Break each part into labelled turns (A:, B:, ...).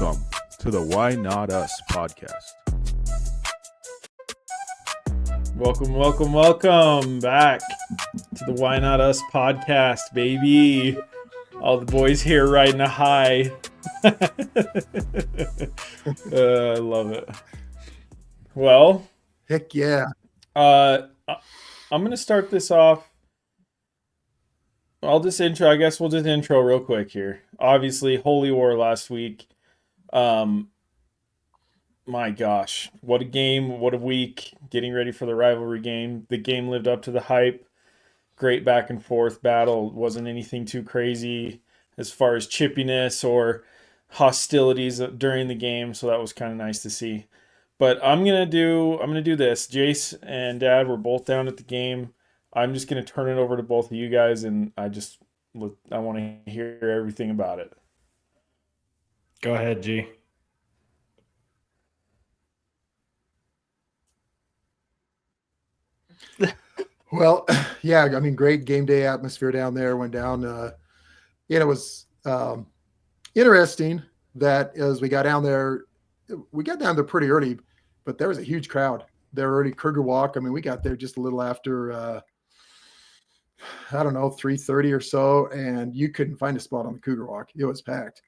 A: Welcome to the Why Not Us podcast.
B: Welcome back to the Why Not Us podcast, baby. All the boys here riding a high. I love it. Well,
C: heck yeah.
B: I'm going to start this off. I guess we'll just intro real quick here. Obviously, Holy War last week. My gosh, what a game, what a week. Getting ready for the rivalry game. The game lived up to the hype. Great back and forth battle. Wasn't anything too crazy as far as chippiness or hostilities during the game, so that was kind of nice to see. But I'm gonna do this. Jace and Dad were both down at the game. I'm just gonna turn it over to both of you guys, and I want to hear everything about it.
D: Go ahead, G.
C: Well, yeah, I mean, great game day atmosphere down there. Went down. It was interesting that as we got down there pretty early, but there was a huge crowd there early. Cougar Walk. I mean, we got there just a little after, 3:30 or so, and you couldn't find a spot on the Cougar Walk. It was packed.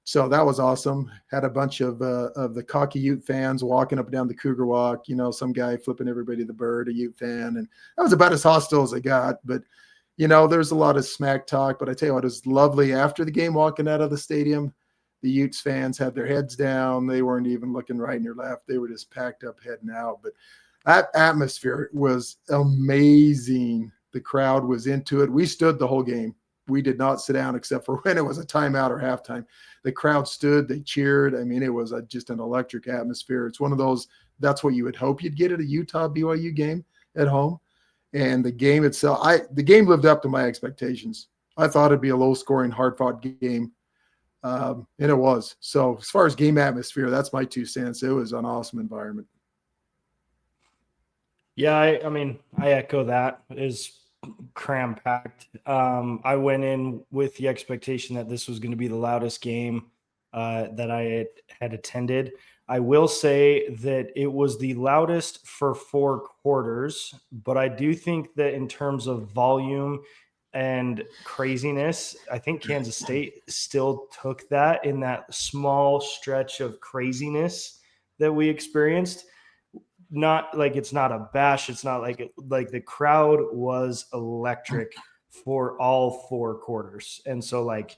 C: So that was awesome. Had a bunch of the cocky Ute fans walking up and down the Cougar Walk. You know, some guy flipping everybody the bird, a Ute fan. And that was about as hostile as I got. But, you know, there's a lot of smack talk. But I tell you what, it was lovely after the game walking out of the stadium. The Utes fans had their heads down. They weren't even looking right and your left. They were just packed up heading out. But that atmosphere was amazing. The crowd was into it. We stood the whole game. We did not sit down except for when it was a timeout or halftime. The crowd stood, they cheered. I mean, it was just an electric atmosphere. It's one of those, that's what you would hope you'd get at a Utah BYU game at home. And the game itself, the game lived up to my expectations. I thought it'd be a low-scoring, hard-fought game, and it was. So as far as game atmosphere, that's my 2 cents. It was an awesome environment.
D: Yeah, I echo that. It is cram-packed. I went in with the expectation that this was going to be the loudest game that I had attended. I will say that it was the loudest for 4 quarters, but I do think that in terms of volume and craziness, I think Kansas State still took that in that small stretch of craziness that we experienced. Not like it's not a bash. It's not like the crowd was electric for all 4 quarters. And so like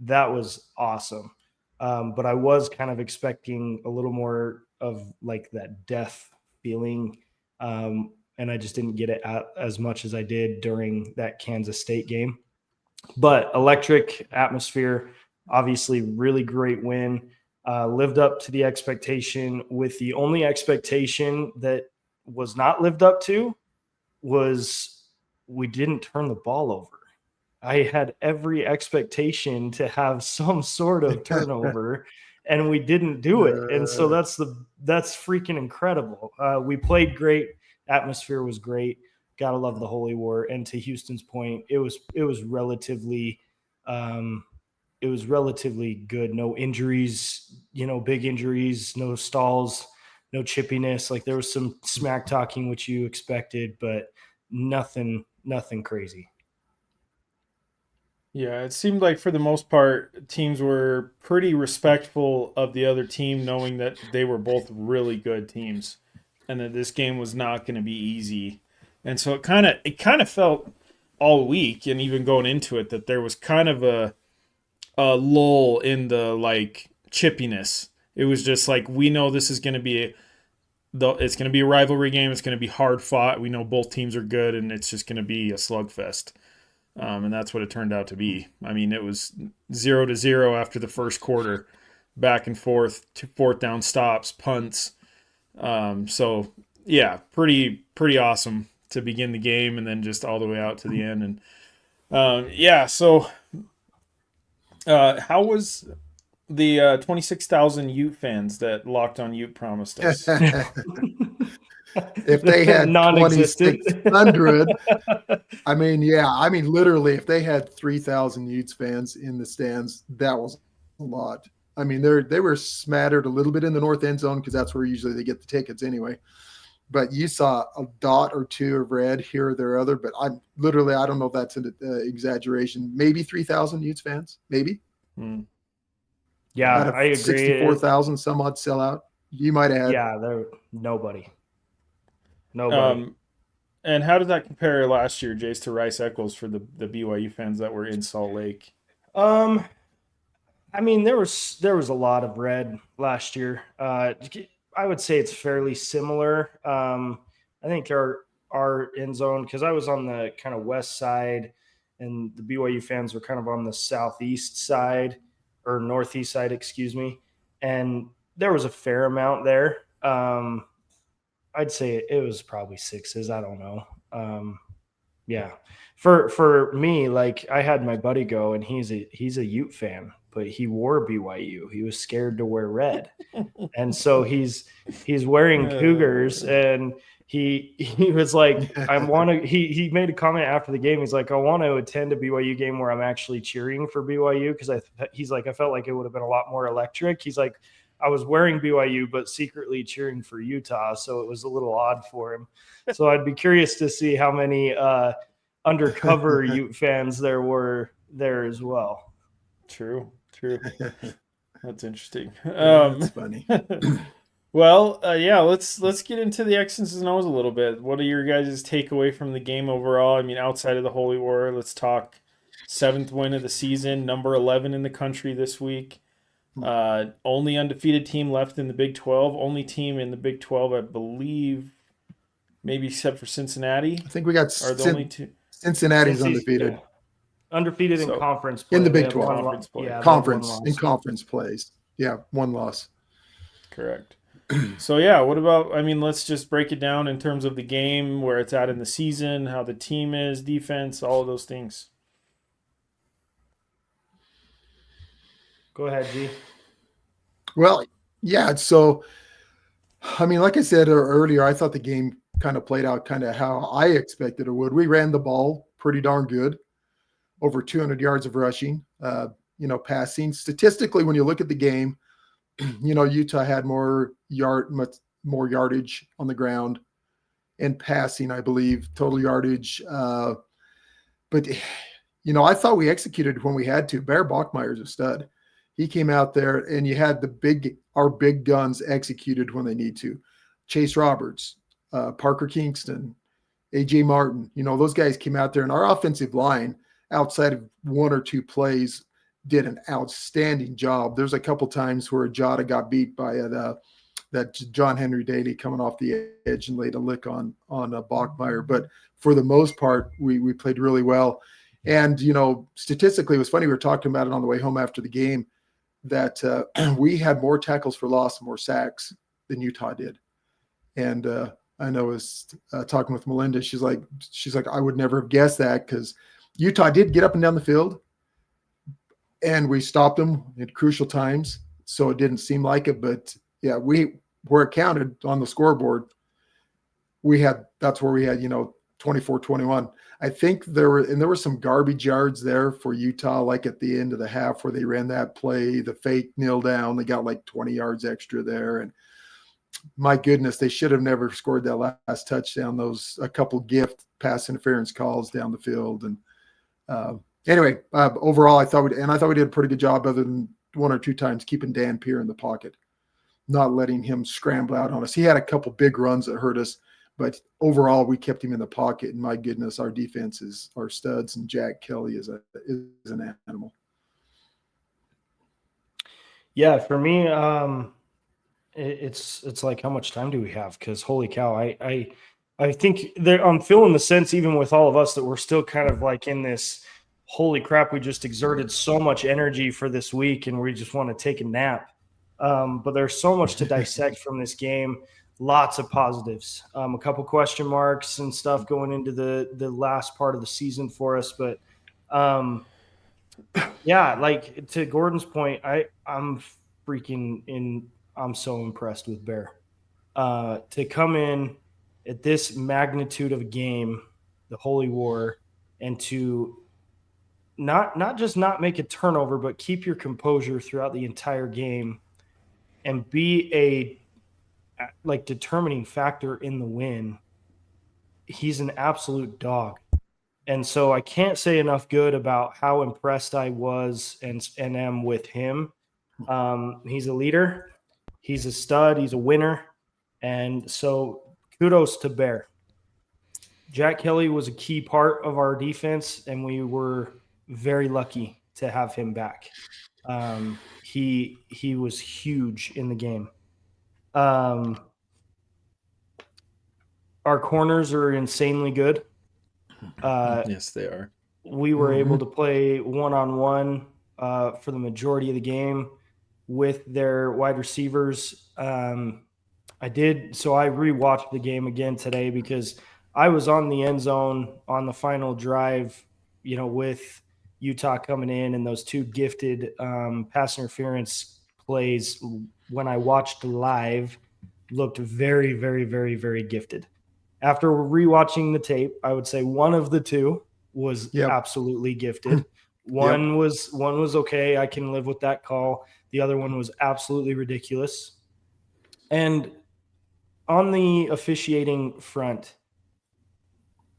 D: that was awesome. But I was kind of expecting a little more of like that death feeling. And I just didn't get it as much as I did during that Kansas State game. But electric atmosphere, obviously really great win. Lived up to the expectation, with the only expectation that was not lived up to was we didn't turn the ball over. I had every expectation to have some sort of turnover and we didn't do it. And so that's freaking incredible. We played great. Atmosphere was great. Gotta love the Holy War. And to Houston's point, it was relatively good. No injuries, big injuries, no stalls, no chippiness. Like there was some smack talking, which you expected, but nothing crazy.
B: Yeah, it seemed like for the most part, teams were pretty respectful of the other team, knowing that they were both really good teams and that this game was not going to be easy. And so it kind of felt all week and even going into it that there was kind of a lull in the like chippiness. It was just like, we know this is going to be it's going to be a rivalry game. It's going to be hard fought. We know both teams are good, and it's just going to be a slugfest. And that's what it turned out to be. I mean, it was 0-0 after the first quarter, back and forth, 4th down stops, punts. So yeah, pretty awesome to begin the game, and then just all the way out to the end. And so. How was the 26,000 Ute fans that Locked On Ute promised us?
C: If they had 2,600, literally, if they had 3,000 Utes fans in the stands, that was a lot. I mean, they were smattered a little bit in the north end zone because that's where usually they get the tickets anyway. But you saw a dot or two of red here or there or other. But I don't know if that's an exaggeration. Maybe 3,000 Utes fans, maybe.
D: Yeah,
C: Out of
D: I agree.
C: 64,000 some odd sellout. You might have had.
D: Yeah, there nobody.
B: And how did that compare last year, Jace, to Rice Eccles for the BYU fans that were in Salt Lake?
D: I mean, there was a lot of red last year. I would say it's fairly similar. I think our end zone, because I was on the kind of west side, and the BYU fans were kind of on the southeast side or northeast side, excuse me. And there was a fair amount there. I'd say it was probably sixes. I don't know. Yeah. For me, like I had my buddy go, and he's a Ute fan, but he wore BYU. He was scared to wear red. And so he's wearing Cougars, and he was like, he made a comment after the game. He's like, I want to attend a BYU game where I'm actually cheering for BYU, because he's like, I felt like it would have been a lot more electric. He's like, I was wearing BYU, but secretly cheering for Utah, so it was a little odd for him. So I'd be curious to see how many undercover Ute fans there were there as well.
B: True. That's interesting.
C: That's funny.
B: Well, yeah, let's get into the X's and O's a little bit. What are your guys' takeaway from the game overall? I mean, outside of the Holy War, let's talk 7th win of the season, number 11 in the country this week. Only undefeated team left in the Big 12. Only team in the Big 12, I believe, maybe except for Cincinnati.
C: I think we got
B: only two.
C: Cincinnati's undefeated.
D: Yeah. Undefeated in conference play.
C: In the Big 12.
B: Conference play.
C: Yeah, conference plays. Yeah, one loss.
B: Correct. So, yeah, what about, I mean, let's just break it down in terms of the game, where it's at in the season, how the team is, defense, all of those things.
D: Go ahead, G.
C: Well, yeah. So, I mean, like I said earlier, I thought the game kind of played out kind of how I expected it would. We ran the ball pretty darn good, over 200 yards of rushing, passing. Statistically, when you look at the game, Utah had much more yardage on the ground and passing, I believe, total yardage. But I thought we executed when we had to. Bear Bachmeier's a stud. He came out there, and you had our big guns executed when they need to. Chase Roberts, Parker Kingston, A.J. Martin, those guys came out there, and our offensive line, outside of one or two plays, did an outstanding job. There's a couple times where Jada got beat by that John Henry Daly coming off the edge and laid a lick on Bachmeier. But for the most part, we played really well. And, statistically, it was funny. We were talking about it on the way home after the game, that we had more tackles for loss and more sacks than Utah did. And I know I was talking with Melinda. She's like, I would never have guessed that, because Utah did get up and down the field, and we stopped them at crucial times. So it didn't seem like it, but yeah, where it counted on the scoreboard, that's where we had, 24-21. I think there were some garbage yards there for Utah, like at the end of the half where they ran that play, the fake kneel down. They got like 20 yards extra there. And my goodness, they should have never scored that last touchdown. A couple gift pass interference calls down the field. And anyway, overall, I thought we did a pretty good job, other than one or two times keeping Dan Pierre in the pocket, not letting him scramble out on us. He had a couple big runs that hurt us, but overall, we kept him in the pocket. And my goodness, our defense are studs, and Jack Kelly is an animal.
D: Yeah, for me, it's like, how much time do we have? Because holy cow, I think I'm feeling the sense, even with all of us, that we're still kind of like in this, holy crap, we just exerted so much energy for this week, and we just want to take a nap. But there's so much to dissect from this game. Lots of positives, a couple question marks and stuff going into the last part of the season for us. But yeah, like to Gordon's point, I'm so impressed with Bear. To come in at this magnitude of a game, the Holy War, and to not just not make a turnover, but keep your composure throughout the entire game and be a like determining factor in the win. He's an absolute dog. And so I can't say enough good about how impressed I was and am with him. He's a leader. He's a stud. He's a winner. And so kudos to Bear. Jack Kelly was a key part of our defense, and we were very lucky to have him back. He was huge in the game. Our corners are insanely good.
B: Yes, they are.
D: We were able to play one-on-one for the majority of the game with their wide receivers. I rewatched the game again today because I was on the end zone on the final drive, with Utah coming in and those two gifted pass interference plays when I watched live looked very, very, very, very gifted. After rewatching the tape, I would say one of the two was absolutely gifted. One was okay. I can live with that call. The other one was absolutely ridiculous. And on the officiating front,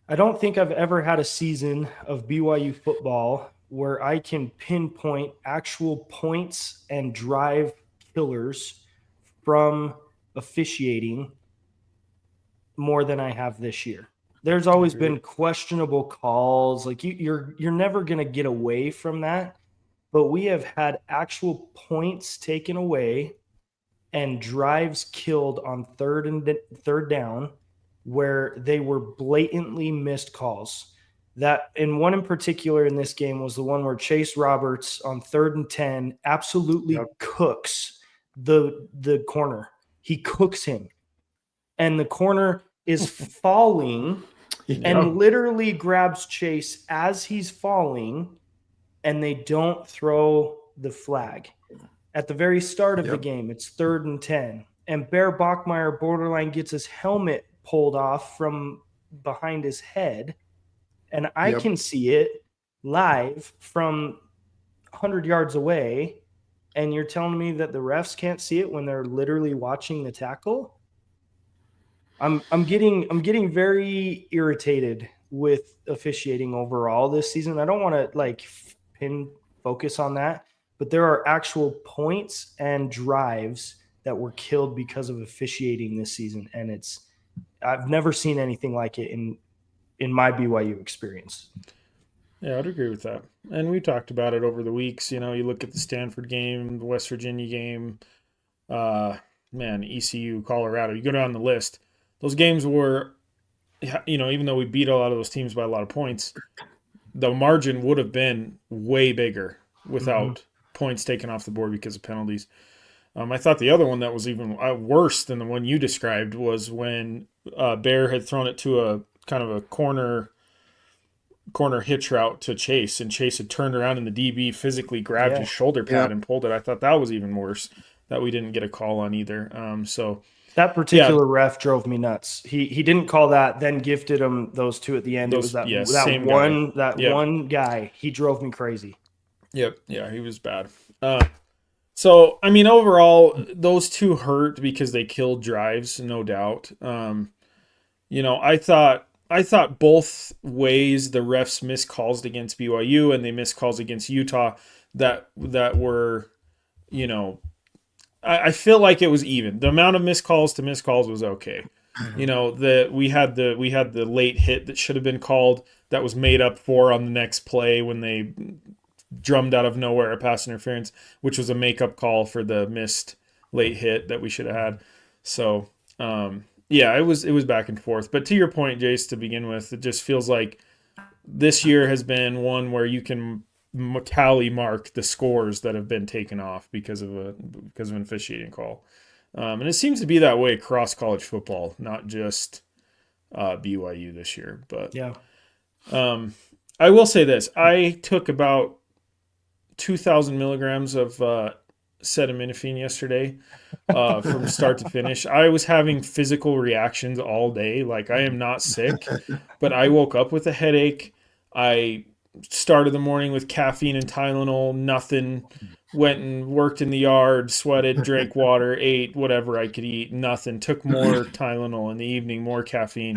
D: I don't think I've ever had a season of BYU football where I can pinpoint actual points and drive killers from officiating more than I have this year. There's always been questionable calls. Like you're never going to get away from that, but we have had actual points taken away and drives killed on third down where they were blatantly missed calls. That and one in particular in this game was the one where Chase Roberts on 3rd and 10 absolutely cooks the corner. He cooks him. And the corner is falling and literally grabs Chase as he's falling, and they don't throw the flag. At the very start of the game, it's 3rd and 10. And Bear Bachmeier borderline gets his helmet pulled off from behind his head. And I can see it live from 100 yards away. And you're telling me that the refs can't see it when they're literally watching the tackle? I'm getting very irritated with officiating overall this season. I don't want to focus on that, but there are actual points and drives that were killed because of officiating this season, and I've never seen anything like it in my BYU experience.
B: Yeah, I'd agree with that. And we talked about it over the weeks. You look at the Stanford game, the West Virginia game, ECU, Colorado. You go down the list. Those games were, even though we beat a lot of those teams by a lot of points, the margin would have been way bigger without points taken off the board because of penalties. I thought the other one that was even worse than the one you described was when Bear had thrown it to a kind of a corner hitch route to Chase, and Chase had turned around and the DB physically grabbed his shoulder pad and pulled it. I thought that was even worse that we didn't get a call on either.
D: That particular ref drove me nuts. He didn't call that, then gifted him those two at the end. It was one guy. He drove me crazy.
B: Yep. Yeah, he was bad. Overall, those two hurt because they killed drives, no doubt. I thought both ways the refs missed calls against BYU and they missed calls against Utah that were, I feel like it was even. The amount of missed calls to missed calls was okay. We had the late hit that should have been called that was made up for on the next play when they drummed out of nowhere a pass interference, which was a makeup call for the missed late hit that we should have had. So, it was back and forth. But to your point, Jace, to begin with, it just feels like this year has been one where you can tally mark the scores that have been taken off because of an officiating call. And it seems to be that way across college football, not just BYU this year. But I will say this. I took about 2,000 milligrams of acetaminophen yesterday from start to finish. I was having physical reactions all day. Like, I am not sick, but I woke up with a headache. I started the morning with caffeine and Tylenol, nothing. Went and worked in the yard, sweated, drank water, ate whatever I could eat, nothing. Took more Tylenol in the evening, more caffeine.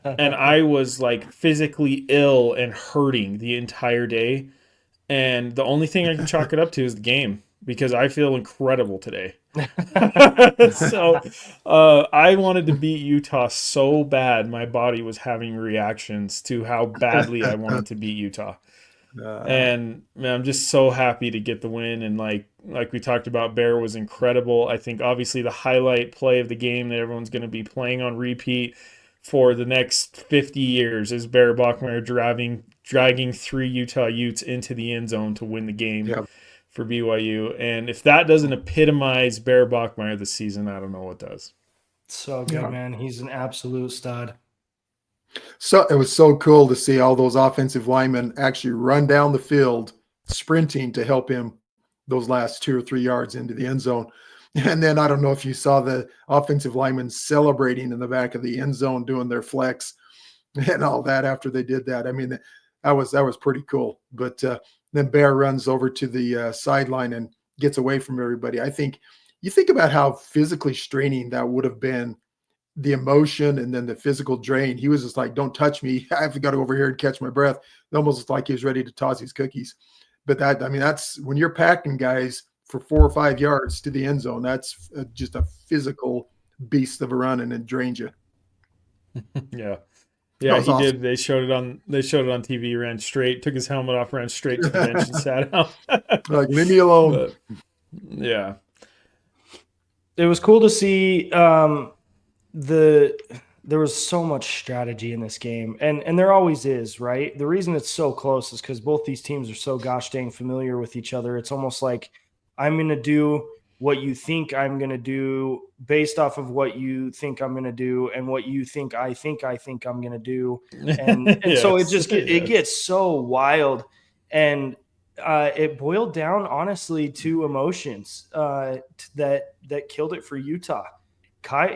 B: And I was like physically ill and hurting the entire day. And the only thing I can chalk it up to is the game because I feel incredible today. So I wanted to beat Utah so bad my body was having reactions to how badly I wanted to beat Utah. And man, I'm just so happy to get the win. And like we talked about, Bear was incredible. I think obviously the highlight play of the game that everyone's going to be playing on repeat for the next 50 years is Bear Bachmeier dragging 3 Utah Utes into the end zone to win the game for BYU. And if that doesn't epitomize Bear Bachmeier this season, I don't know what does.
D: So good, man. He's an absolute stud.
C: So it was so cool to see all those offensive linemen actually run down the field sprinting to help him those last 2 or 3 yards into the end zone. And then I don't know if you saw the offensive linemen celebrating in the back of the end zone, doing their flex and all that after they did that. I mean, that was pretty cool. But then Bear runs over to the sideline and gets away from everybody. I think you think about how physically straining that would have been, the emotion and then the physical drain. He was just like, don't touch me. I've got to go over here and catch my breath. It almost looked like he was ready to toss his cookies. But that's when you're packing guys for 4 or 5 yards to the end zone. That's just a physical beast of a run, and it drains you.
B: Yeah, he awesome. Did. They showed it on TV. Ran straight, took his helmet off, ran straight to the bench and sat out.
C: Like, leave me alone.
B: But, yeah,
D: it was cool to see. There was so much strategy in this game, and there always is, right? The reason it's so close is because both these teams are so gosh dang familiar with each other. It's almost like I'm going to do what you think I'm going to do based off of what you think I'm going to do and what you think I think I'm going to do. And yes. So it just it gets so wild. And it boiled down, honestly, to emotions that killed it for Utah.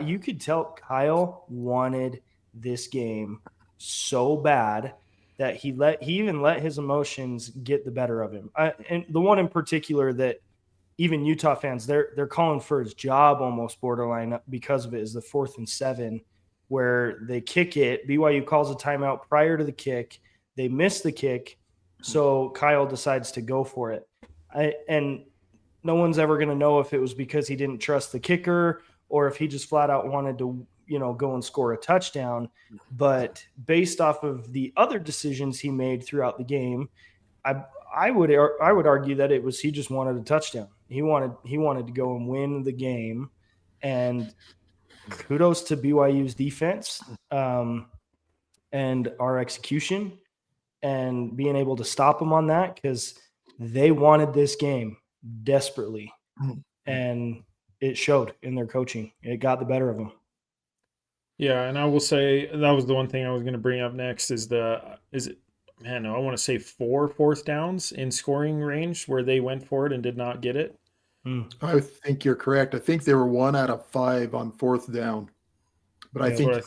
D: You could tell Kyle wanted this game so bad that he even let his emotions get the better of him. And the one in particular that even Utah fans, they're calling for his job almost borderline because of it, is the 4th and 7 where they kick it. BYU calls a timeout prior to the kick. They miss the kick, so Kyle decides to go for it. And no one's ever going to know if it was because he didn't trust the kicker or if he just flat out wanted to, go and score a touchdown. But based off of the other decisions he made throughout the game, I would argue that it was he just wanted a touchdown. He wanted to go and win the game. And kudos to BYU's defense and our execution and being able to stop them on that, because they wanted this game desperately. And it showed in their coaching. It got the better of them.
B: Yeah, and I will say that was the one thing I was going to bring up next I want to say 4 fourth downs in scoring range where they went for it and did not get it.
C: I think you're correct. I think they were 1 out of 5 on 4th down. But I think,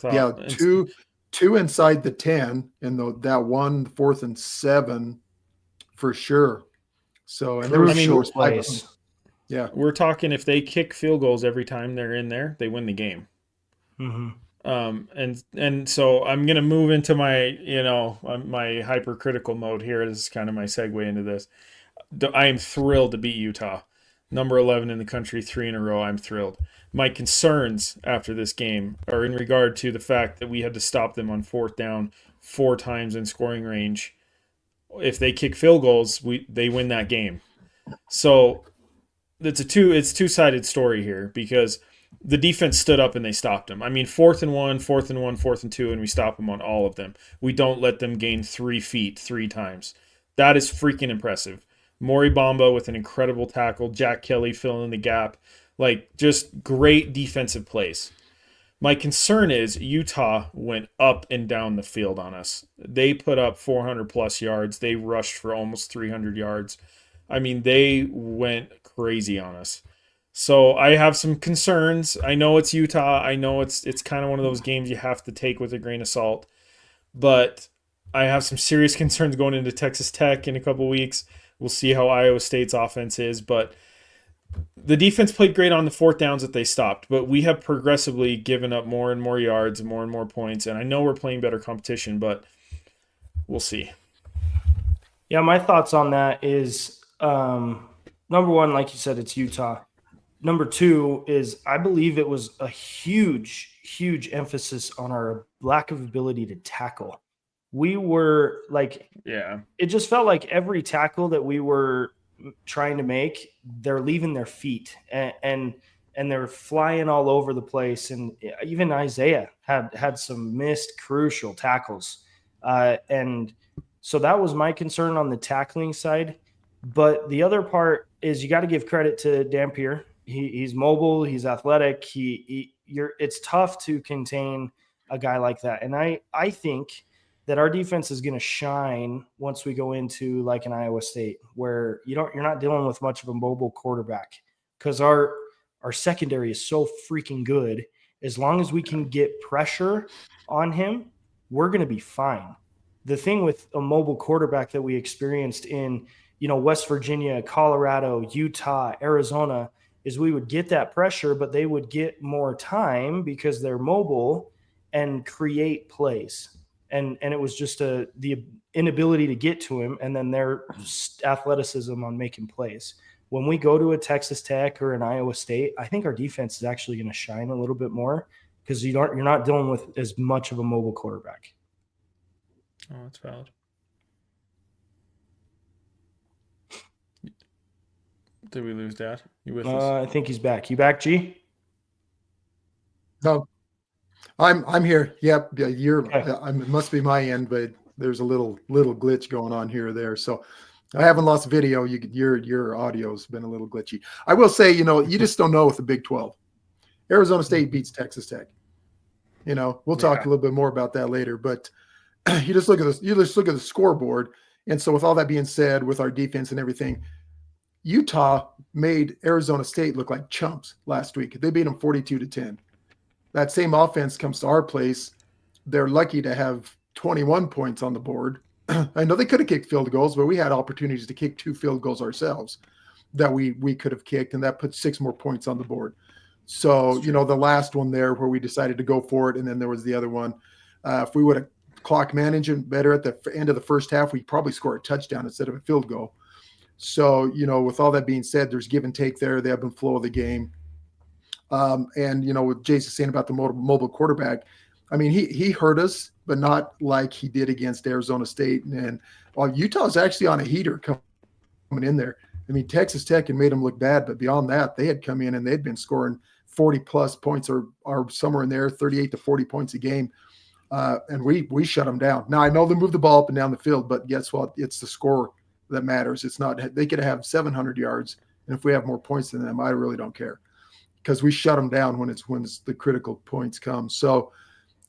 C: two inside the 10 and that 1 4th and 7 for sure. So, and there was short plays. Yeah,
B: we're talking if they kick field goals every time they're in there, they win the game. And so I'm gonna move into my my hypercritical mode here. This is kind of my segue into this. I am thrilled to beat Utah, number 11 in the country, 3 in a row. I'm thrilled. My concerns after this game are in regard to the fact that we had to stop them on 4th down 4 times in scoring range. If they kick field goals, they win that game. So it's a two-sided story here because the defense stood up and they stopped them. I mean, 4th and 1, 4th and 1, 4th and 2, and we stop them on all of them. We don't let them gain 3 feet 3 times. That is freaking impressive. Maury Bamba with an incredible tackle. Jack Kelly filling in the gap. Like, just great defensive plays. My concern is Utah went up and down the field on us. They put up 400-plus yards. They rushed for almost 300 yards. I mean, they went crazy on us. So I have some concerns. I know it's Utah. I know it's kind of one of those games you have to take with a grain of salt. But I have some serious concerns going into Texas Tech in a couple weeks. We'll see how Iowa State's offense is, but the defense played great on the fourth downs that they stopped, but we have progressively given up more and more yards, more and more points, and I know we're playing better competition, but we'll see.
D: Yeah, my thoughts on that is number one, like you said, it's Utah. Number two is I believe it was a huge emphasis on our lack of ability to tackle. We were like,
B: Yeah.
D: it just felt like every tackle that we were trying to make, they're leaving their feet and they're flying all over the place. And even Isaiah had some missed crucial tackles. And so that was my concern on the tackling side. But the other part is you got to give credit to Dampier. He's mobile, he's athletic. It's tough to contain a guy like that. And I think that our defense is going to shine once we go into like an Iowa State, where you're not dealing with much of a mobile quarterback, because our secondary is so freaking good. As long as we can get pressure on him, we're going to be fine. The thing with a mobile quarterback that we experienced in, West Virginia, Colorado, Utah, Arizona, is we would get that pressure, but they would get more time because they're mobile and create plays. And it was just the inability to get to him, and then their athleticism on making plays. When we go to a Texas Tech or an Iowa State, I think our defense is actually going to shine a little bit more because you're not dealing with as much of a mobile quarterback.
B: Oh, that's valid. Did we lose Dad? You with us?
D: I think he's back. You back, G?
C: No, I'm here. Yep. Yeah,
D: Okay.
C: it must be my end, but there's a little glitch going on here or there. So I haven't lost video. Your audio's been a little glitchy. I will say, you just don't know with the Big 12. Arizona State beats Texas Tech. We'll talk a little bit more about that later, but you just look at the scoreboard. And so with all that being said, with our defense and everything, Utah made Arizona State look like chumps last week. They beat them 42-10. That same offense comes to our place. They're lucky to have 21 points on the board. I know they could have kicked field goals, but we had opportunities to kick 2 field goals ourselves that we could have kicked, and that put 6 more points on the board. So, the last one there where we decided to go for it, and then there was the other one. If we would have clock managed better at the end of the first half, we probably score a touchdown instead of a field goal. So, with all that being said, there's give and take there. They have been flow of the game. And, with Jason saying about the mobile quarterback, I mean, he hurt us, but not like he did against Arizona State. And Utah's actually on a heater coming in there. I mean, Texas Tech had made them look bad, but beyond that, they had come in and they'd been scoring 40-plus points or somewhere in there, 38 to 40 points a game. And we shut them down. Now, I know they move the ball up and down the field, but guess what? It's the score that matters. It's not – they could have 700 yards, and if we have more points than them, I really don't care because we shut them down when it's the critical points come. So,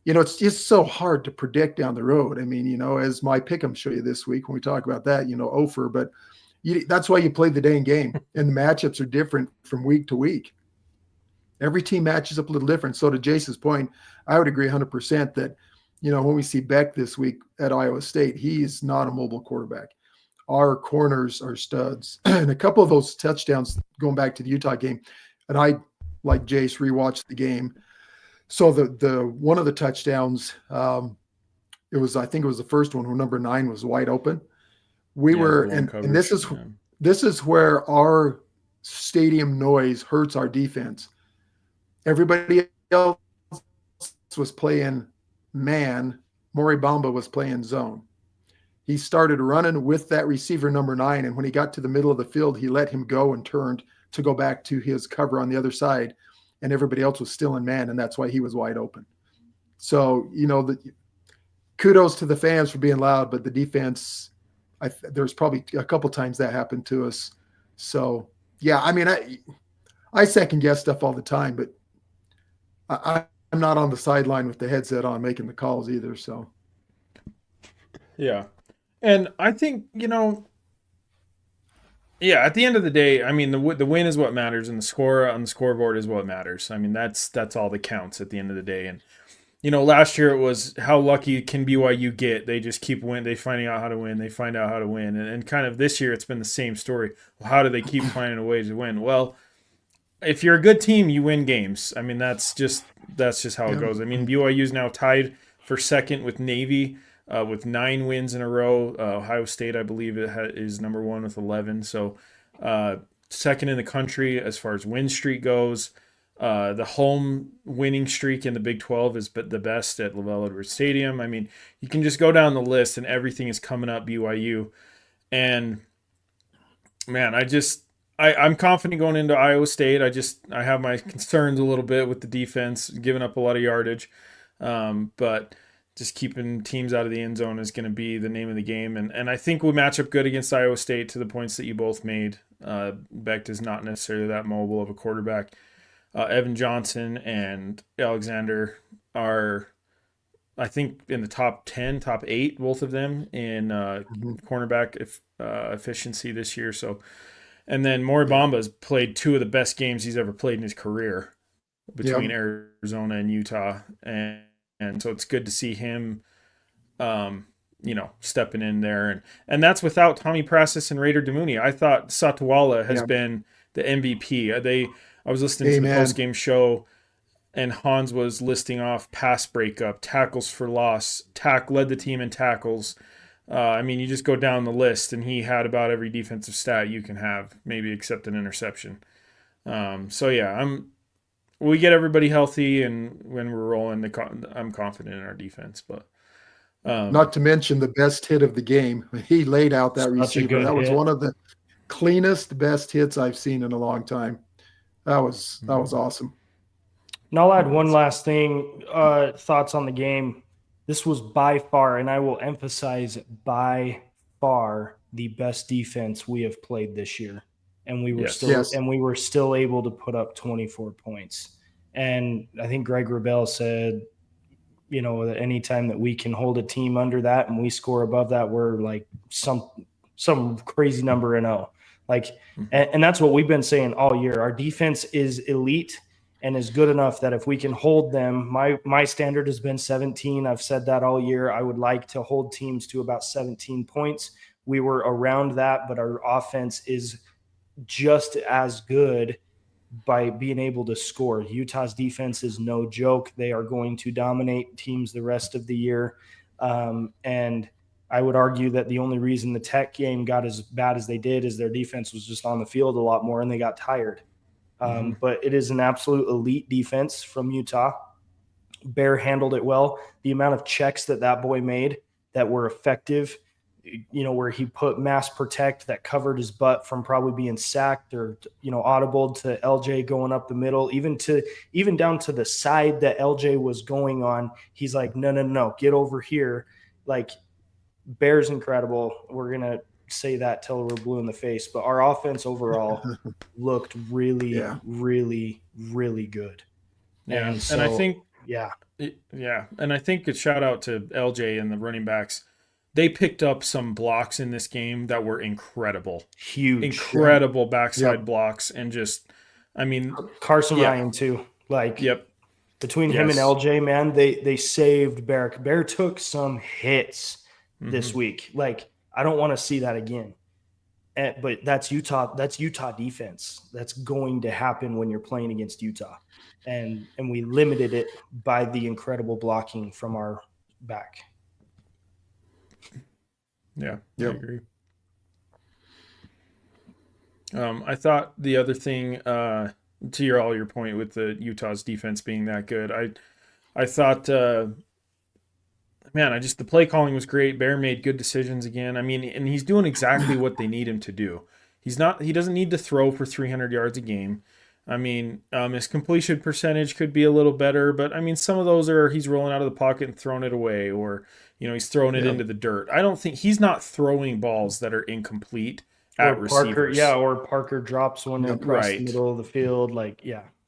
C: it's just so hard to predict down the road. I mean, as my pick 'em show you this week when we talk about that, Ofer, but that's why you play the dang game, and the matchups are different from week to week. Every team matches up a little different. So to Jason's point, I would agree 100% that, when we see Beck this week at Iowa State, he's not a mobile quarterback. Our corners are studs. And a couple of those touchdowns going back to the Utah game, and I, like Jace, rewatched the game. So the one of the touchdowns, I think it was the first one where number 9 was wide open. And this is where our stadium noise hurts our defense. Everybody else was playing man. Maury Bamba was playing zone. He started running with that receiver number 9, and when he got to the middle of the field, he let him go and turned to go back to his cover on the other side, and everybody else was still in man, and that's why he was wide open. So, kudos to the fans for being loud, but the defense, there's probably a couple times that happened to us. So, yeah, I mean, I second-guess stuff all the time, but I'm not on the sideline with the headset on making the calls either, so.
B: Yeah. And I think, at the end of the day, I mean, the win is what matters, and the score on the scoreboard is what matters. I mean, that's all that counts at the end of the day. And last year it was how lucky can BYU get? They just keep win. They finding out how to win. They find out how to win. And kind of this year it's been the same story. Well, how do they keep finding a way to win? Well, if you're a good team, you win games. I mean, that's just how it goes. I mean, BYU is now tied for second with Navy with 9 wins in a row. Ohio State, I believe, is number 1 with 11. So second in the country as far as win streak goes. The home winning streak in the Big 12 is the best at LaVell Edwards Stadium. I mean, you can just go down the list and everything is coming up BYU. And man, I'm confident going into Iowa State. I have my concerns a little bit with the defense, giving up a lot of yardage. But just keeping teams out of the end zone is going to be the name of the game. And I think we match up good against Iowa State to the points that you both made. Becht is not necessarily that mobile of a quarterback. Evan Johnson and Alexander are, I think, in the top 10, top 8, both of them in cornerback efficiency this year. So, and then Mori Bamba's played 2 of the best games he's ever played in his career between Arizona and Utah. And so it's good to see him, stepping in there. And that's without Tommy Prassis and Raider Demooney. I thought Satawala has been the MVP. I was listening to the post-game show, and Hans was listing off pass breakup, tackles for loss, led the team in tackles. I mean, you just go down the list, and he had about every defensive stat you can have, maybe except an interception. We get everybody healthy, and when we're rolling, I'm confident in our defense. But
C: not to mention the best hit of the game. He laid out that receiver. That was one of the cleanest, best hits I've seen in a long time. That was awesome.
D: And I'll add one last thing, thoughts on the game. This was by far, and I will emphasize by far, the best defense we have played this year. And we were still able to put up 24 points. And I think Greg Wrubell said, that anytime that we can hold a team under that and we score above that, we're like some crazy number in O. And that's what we've been saying all year. Our defense is elite and is good enough that if we can hold them, my standard has been 17. I've said that all year. I would like to hold teams to about 17 points. We were around that, but our offense is just as good by being able to score. Utah's defense is no joke. They are going to dominate teams the rest of the year. And I would argue that the only reason the Tech game got as bad as they did is their defense was just on the field a lot more and they got tired. But it is an absolute elite defense from Utah. Bear handled it well. The amount of checks that boy made that were effective, where he put mass protect that covered his butt from probably being sacked or, audible to LJ going up the middle, even down to the side that LJ was going on. He's like, no, get over here. Bear's incredible. We're going to say that till we're blue in the face. But our offense overall looked really, really, really good.
B: Yeah. And I think a shout out to LJ and the running backs. They picked up some blocks in this game that were incredible.
D: Huge.
B: Incredible backside blocks. And just,
D: Carson Ryan too. Between him and LJ, man, they saved Bear. Bear took some hits this week. I don't want to see that again. But that's Utah. That's Utah defense. That's going to happen when you're playing against Utah. And we limited it by the incredible blocking from our back.
B: Yeah, I agree. I thought the other thing, to all your point with the Utah's defense being that good, I thought, the play calling was great. Bear made good decisions again. And he's doing exactly what they need him to do. He doesn't need to throw for 300 yards a game. His completion percentage could be a little better, but some of those are he's rolling out of the pocket and throwing it away, or he's throwing it into the dirt. I don't think he's not throwing balls that are incomplete at receivers.
D: Or Parker drops one across the middle of the field.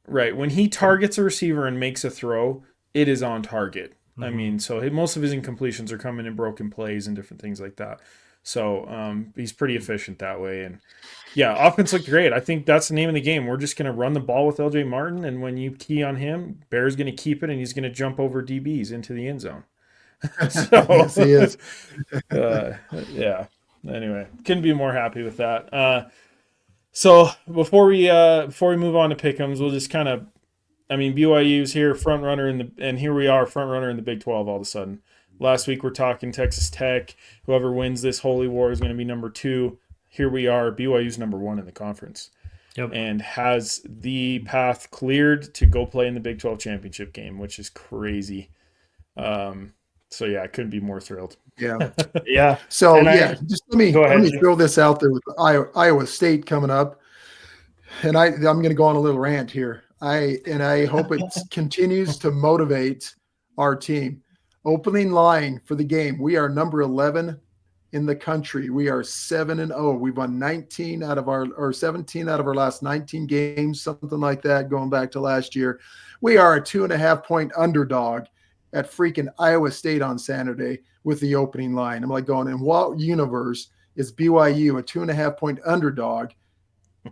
B: Right. When he targets a receiver and makes a throw, it is on target. So most of his incompletions are coming in broken plays and different things like that. So he's pretty efficient that way. And yeah, offense looked great. I think that's the name of the game. We're just going to run the ball with LJ Martin, and when you key on him, Bear's going to keep it, and he's going to jump over DBs into the end zone. So,
C: Yes, he is.
B: yeah. Anyway, couldn't be more happy with that. So before we move on to Pick'ems, we'll just kind of, I mean, BYU's here, front runner and here we are, front runner in the Big 12 all of a sudden. Last week we're talking Texas Tech. Whoever wins this holy war is going to be number 2. Here we are, BYU's number 1 in the conference.
D: Yep.
B: And has the path cleared to go play in the Big 12 championship game, which is crazy. So yeah, I couldn't be more thrilled.
C: Yeah.
D: Yeah.
C: So
D: And
C: just let me throw this out there with Iowa State coming up, and I'm going to go on a little rant here. I hope it continues to motivate our team. Opening line for the game, we are number 11 in the country. We are 7-0. We've won 17 out of our last 19 games, something like that, going back to last year. We are a 2.5-point underdog at freaking Iowa State on Saturday with the opening line. I'm like going, in what universe is BYU a 2.5-point underdog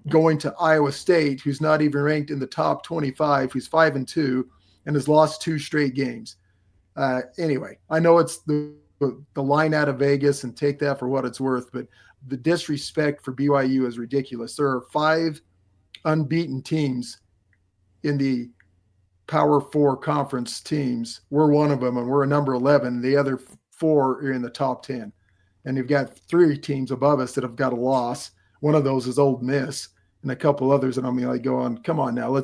C: going to Iowa State, who's not even ranked in the top 25, who's 5-2 and has lost 2 straight games? Anyway, I know it's the line out of Vegas, and take that for what it's worth, but the disrespect for BYU is ridiculous. There are 5 unbeaten teams in the Power 4 conference teams. We're one of them, and we're a number 11. The other 4 are in the top 10. And you've got 3 teams above us that have got a loss. One of those is Ole Miss, and a couple others. And I'm like going, come on now.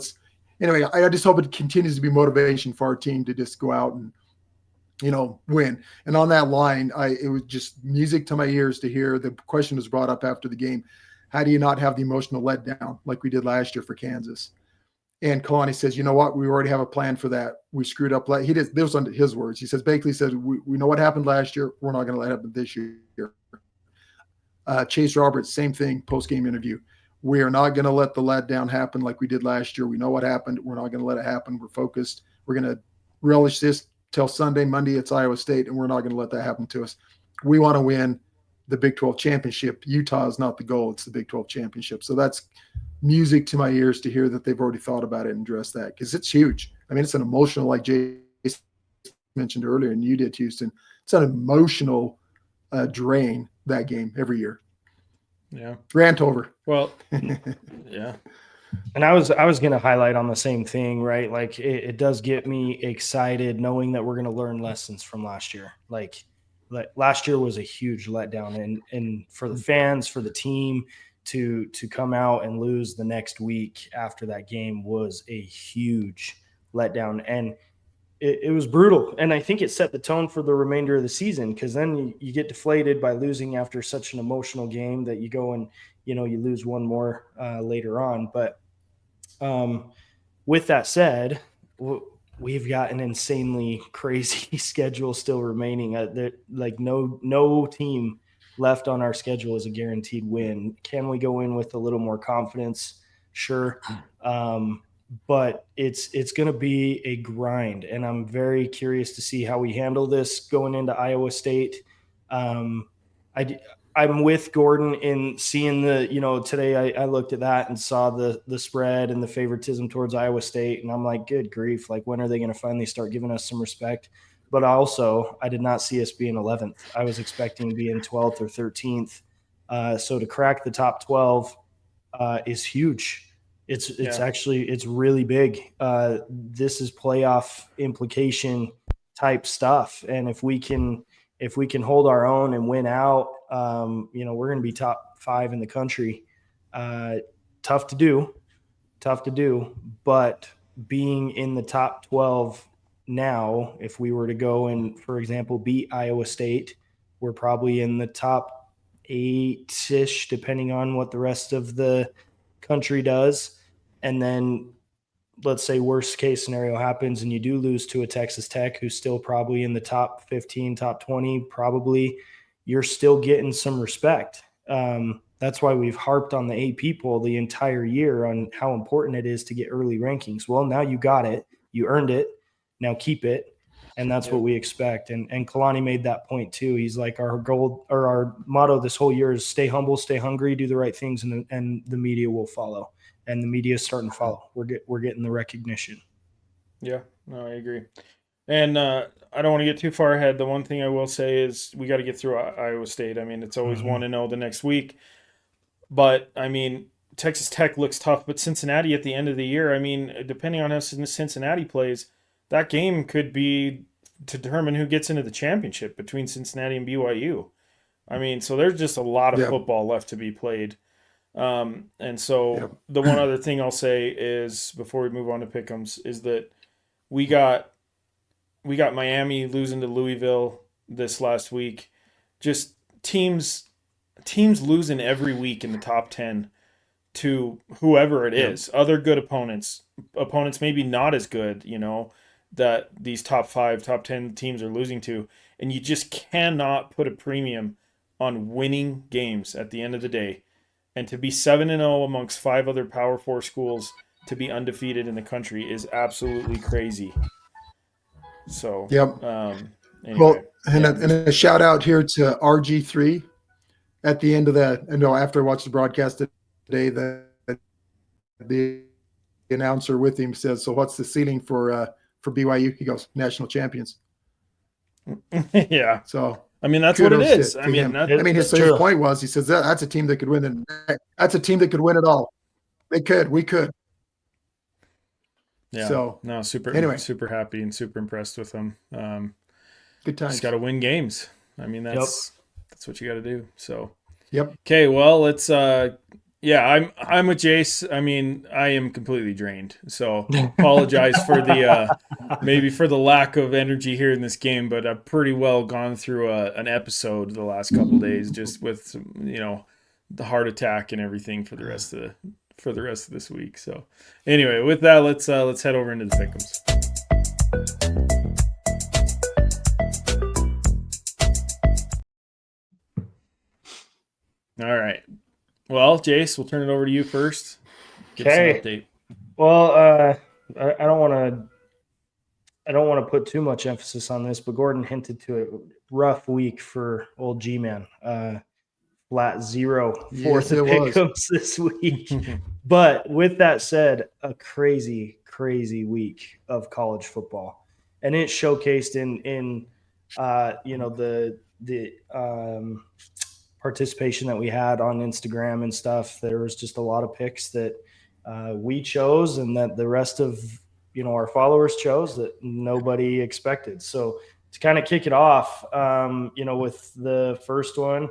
C: Anyway, I just hope it continues to be motivation for our team to just go out and, win. And on that line, it was just music to my ears to hear. The question was brought up after the game. How do you not have the emotional letdown like we did last year for Kansas? And Kalani says, you know what? We already have a plan for that. We screwed up. He did. This was under his words. He says, basically said, we know what happened last year. We're not going to let it happen this year. Chase Roberts, same thing, post-game interview. We are not going to let the letdown happen like we did last year. We know what happened. We're not going to let it happen. We're focused. We're going to relish this till Sunday. Monday, it's Iowa State, and we're not going to let that happen to us. We want to win the Big 12 championship. Utah is not the goal. It's the Big 12 championship. So that's music to my ears to hear that they've already thought about it and addressed that, because it's huge. I mean, it's an emotional, like Jay mentioned earlier, and you did, Houston. It's an emotional drain, that game, every year.
B: Yeah.
C: Rant over.
B: Well, yeah.
D: And I was going to highlight on the same thing, right? Like it does get me excited knowing that we're going to learn lessons from last year. Like last year was a huge letdown, and for the fans, for the team to come out and lose the next week after that game was a huge letdown. And it was brutal. And I think it set the tone for the remainder of the season, because then you get deflated by losing after such an emotional game that you go and, you lose one more later on. But with that said, we've got an insanely crazy schedule still remaining. Like no team left on our schedule is a guaranteed win. Can we go in with a little more confidence? Sure. But it's going to be a grind, and I'm very curious to see how we handle this going into Iowa State. I'm with Gordon in seeing today I looked at that and saw the spread and the favoritism towards Iowa State, and I'm like, good grief, like when are they going to finally start giving us some respect? But I did not see us being 11th. I was expecting being 12th or 13th. So to crack the top 12 is huge. It's really big. This is playoff implication type stuff. And if we can hold our own and win out, we're going to be top 5 in the country. Tough to do, but being in the top 12 now, if we were to go and, for example, beat Iowa State, we're probably in the top 8-ish, depending on what the rest of the country does. And then let's say worst case scenario happens and you do lose to a Texas Tech, who's still probably in the top 15, top 20, probably, you're still getting some respect. That's why we've harped on the AP poll the entire year on how important it is to get early rankings. Well, now you got it. You earned it. Now keep it. And that's what we expect. And Kalani made that point too. He's like, our goal or our motto this whole year is stay humble, stay hungry, do the right things, and the media will follow. And the media is starting to follow. We're getting the recognition.
B: Yeah, no, I agree. And I don't want to get too far ahead. The one thing I will say is we got to get through Iowa State. I mean, it's always 1-0 the next week. But, I mean, Texas Tech looks tough. But Cincinnati at the end of the year, I mean, depending on how Cincinnati plays, that game could be to determine who gets into the championship between Cincinnati and BYU. I mean, so there's just a lot of football left to be played. And so the one other thing I'll say is, before we move on to pick 'ems, is that we got Miami losing to Louisville this last week. Just teams losing every week in the top 10 to whoever it is. Other good opponents maybe not as good, that these top 5, top 10 teams are losing to. And you just cannot put a premium on winning games at the end of the day. And to be 7-0 amongst 5 other Power 4 schools, to be undefeated in the country, is absolutely crazy. So, anyway.
C: Well, and a shout out here to RG3 at the end of that. I know after I watched the broadcast today, that the announcer with him says, "So what's the ceiling for BYU?" He goes, "National champions."
B: Yeah.
C: So
B: I mean, that's what it is. I mean,
C: his point was, he says that's a team that could win that's a team that could win it all. We could.
B: Yeah.
C: So
B: no, super happy and super impressed with them.
C: Good times.
B: Just got to win games. I mean, that's what you got to do. So.
C: Yep.
B: Okay. Well, let's. I'm with Jace. I mean, I am completely drained. So apologize for the maybe for the lack of energy here in this game, but I've pretty well gone through an episode the last couple of days, just with the heart attack and everything for the rest of this week. So anyway, with that, let's head over into the pick'ems. All right. Well, Jace, we'll turn it over to you first. Give us an update.
D: Well, I don't want to put too much emphasis on this, but Gordon hinted to it. Rough week for old G-Man. Flat 0 for the pick'ems this week. But with that said, a crazy, crazy week of college football, and it showcased in the participation that we had on Instagram and stuff. There was just a lot of picks that we chose and that the rest of our followers chose that nobody expected. So to kind of kick it off, with the first one,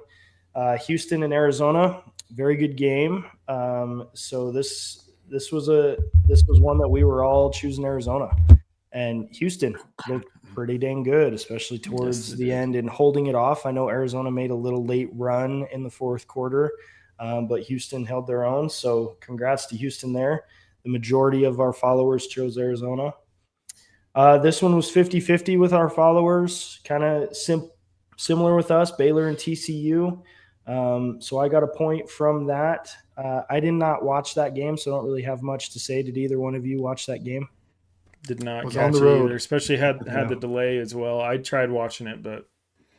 D: Houston and Arizona, very good game. So this was one that we were all choosing Arizona, and Houston looked pretty dang good, especially towards the end and holding it off. I know Arizona made a little late run in the fourth quarter, but Houston held their own. So congrats to Houston there. The majority of our followers chose Arizona. This one was 50-50 with our followers, kind of similar with us, Baylor and TCU. So I got a point from that. I did not watch that game, so I don't really have much to say. Did either one of you watch that game?
B: Did not catch it either, especially had the delay as well. I tried watching it, but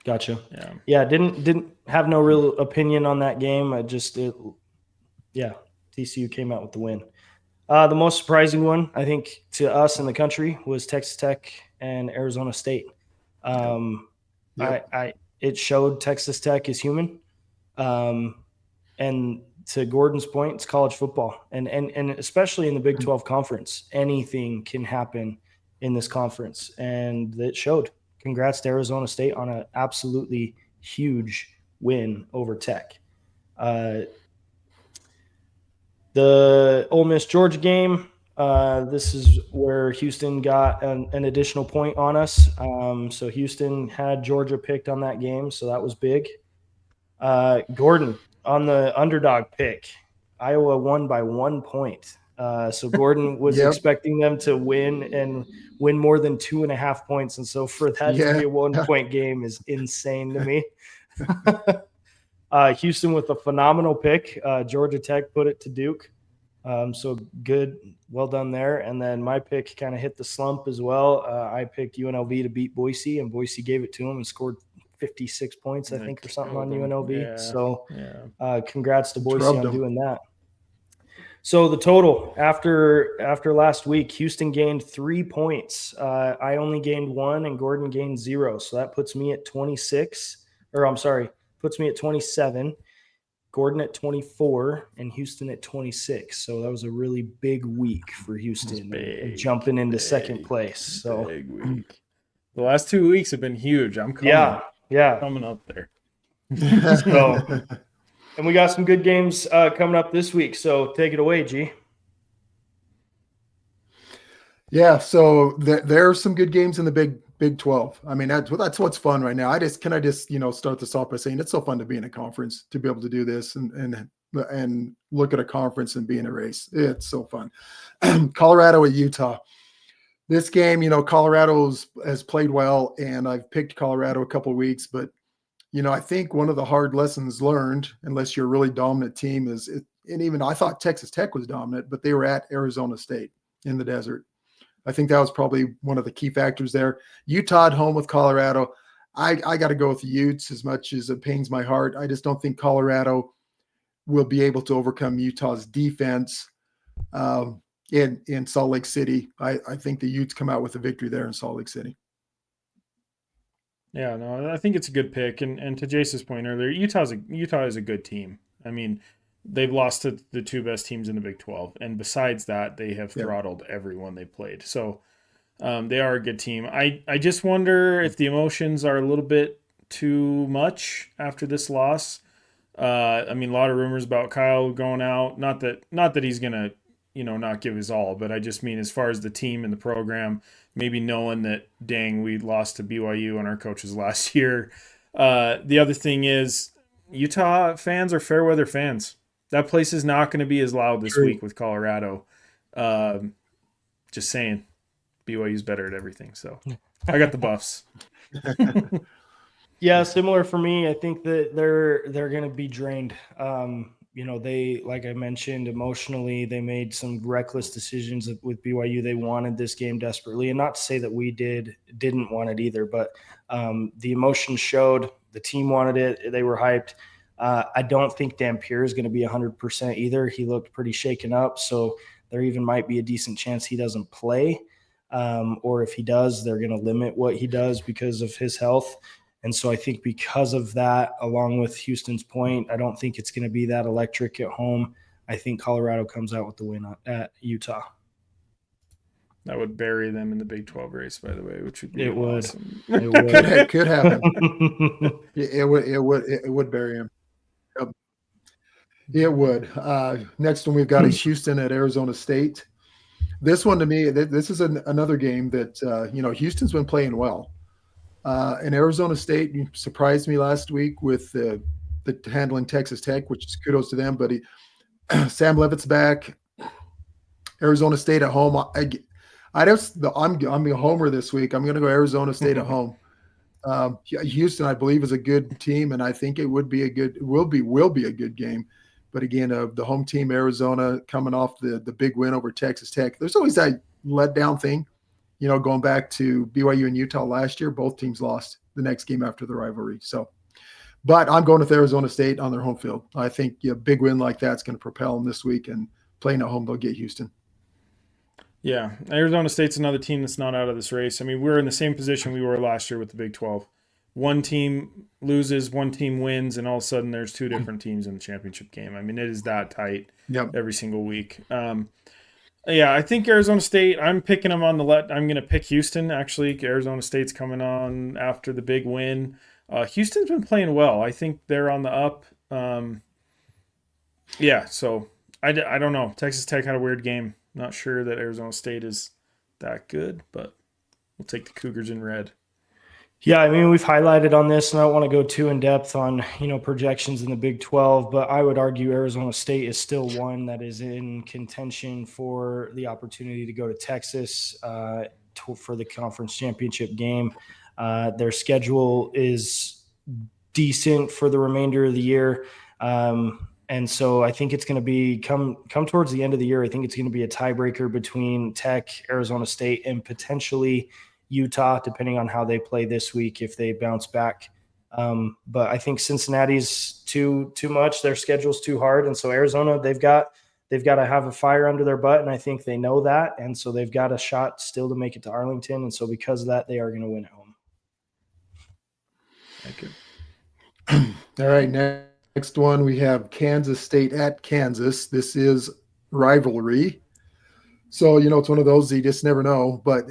D: gotcha. Yeah, didn't have no real opinion on that game. TCU came out with the win. The most surprising one, I think, to us in the country was Texas Tech and Arizona State. It showed Texas Tech is human. And to Gordon's point, it's college football. And especially in the Big 12 conference, anything can happen in this conference. And it showed. Congrats to Arizona State on an absolutely huge win over Tech. The Ole Miss Georgia game, this is where Houston got an additional point on us. So Houston had Georgia picked on that game, so that was big. Gordon, on the underdog pick, Iowa won by 1 point. So Gordon was expecting them to win more than 2.5 points. And so for that to be a 1 point game is insane to me. Houston with a phenomenal pick. Georgia Tech put it to Duke. So good, well done there. And then my pick kind of hit the slump as well. I picked UNLV to beat Boise, and Boise gave it to them and scored 56 points, I think, or something on UNLV.
B: Yeah,
D: so
B: yeah.
D: Congrats to Boise
C: Drubbed
D: on
C: them.
D: doing that. So the total after last week, Houston gained 3 points. I only gained 1, and Gordon gained 0. So that puts me at 26. Or I'm sorry, puts me at 27. Gordon at 24 and Houston at 26. So that was a really big week for Houston, and jumping into second place. So
B: big week. The last 2 weeks have been huge. I'm coming.
D: Yeah.
B: Coming up there.
D: So, and we got some good games coming up this week. So take it away, G.
C: Yeah, so there are some good games in the Big 12. I mean, that's what's fun right now. I just start this off by saying it's so fun to be in a conference, to be able to do this and look at a conference and be in a race. It's so fun. Colorado at Utah. This game, Colorado has played well, and I've picked Colorado a couple of weeks, but I think one of the hard lessons learned, unless you're a really dominant team, and even I thought Texas Tech was dominant, but they were at Arizona State in the desert. I think that was probably one of the key factors there. Utah at home with Colorado. I got to go with the Utes as much as it pains my heart. I just don't think Colorado will be able to overcome Utah's defense in Salt Lake City. I think the Utes come out with a victory there in Salt Lake City.
B: Yeah, no, I think it's a good pick. And to Jace's point earlier, Utah is a good team. I mean, they've lost to the 2 best teams in the Big 12. And besides that, they have throttled everyone they played. So they are a good team. I just wonder if the emotions are a little bit too much after this loss. I mean, a lot of rumors about Kyle going out. Not that he's going to, not give his all, but I just mean as far as the team and the program, maybe knowing that, dang, we lost to BYU and our coaches last year. The other thing is Utah fans are fair weather fans. That place is not going to be as loud this week with Colorado. Just saying, BYU's better at everything. So I got the Buffs.
D: Yeah, similar for me. I think that they're going to be drained. They, like I mentioned, emotionally, they made some reckless decisions with BYU. They wanted this game desperately, and not to say that we didn't want it either, but the emotion showed. The team wanted it. They were hyped. I don't think Dampier is going to be 100% either. He looked pretty shaken up, so there even might be a decent chance he doesn't play. Or if he does, they're going to limit what he does because of his health. And so I think because of that, along with Houston's point, I don't think it's going to be that electric at home. I think Colorado comes out with the win at Utah.
B: That would bury them in the Big 12 race, by the way, which would be awesome.
C: It would. Could happen. It would bury him. Yep. It would. Next one we've got is Houston at Arizona State. This one, to me, this is another game that Houston's been playing well. And Arizona State surprised me last week with the handling Texas Tech, which is kudos to them. But Sam Levitt's back. Arizona State at home. I'm a homer this week. I'm going to go Arizona State at home. Houston, I believe, is a good team, and I think it will be a good game. But again, the home team, Arizona, coming off the big win over Texas Tech. There's always that letdown thing. Going back to BYU and Utah last year, both teams lost the next game after the rivalry. So, but I'm going with Arizona State on their home field. I think a big win like that's going to propel them this week, and playing at home, they'll get Houston.
B: Yeah, Arizona State's another team that's not out of this race. I mean, we're in the same position we were last year with the Big 12. One team loses, one team wins, and all of a sudden there's 2 different teams in the championship game. I mean, it is that tight every single week. Yeah, I think Arizona State, I'm picking them on I'm going to pick Houston, actually. Arizona State's coming on after the big win. Houston's been playing well. I think they're on the up. Yeah, so I don't know. Texas Tech had a weird game. Not sure that Arizona State is that good, but we'll take the Cougars in red.
D: Yeah, I mean, we've highlighted on this, and I don't want to go too in depth on, projections in the Big 12, but I would argue Arizona State is still one that is in contention for the opportunity to go to Texas for the conference championship game. Their schedule is decent for the remainder of the year. And And so I think it's going to be come towards the end of the year. I think it's going to be a tiebreaker between Tech, Arizona State, and potentially Utah, depending on how they play this week, if they bounce back. But I think Cincinnati's too much. Their schedule's too hard. And so Arizona, they've got to have a fire under their butt. And I think they know that. And so they've got a shot still to make it to Arlington. And so because of that, they are going to win at home.
B: Thank you.
C: All right, next one we have Kansas State at Kansas. This is rivalry. So, it's one of those you just never know. But,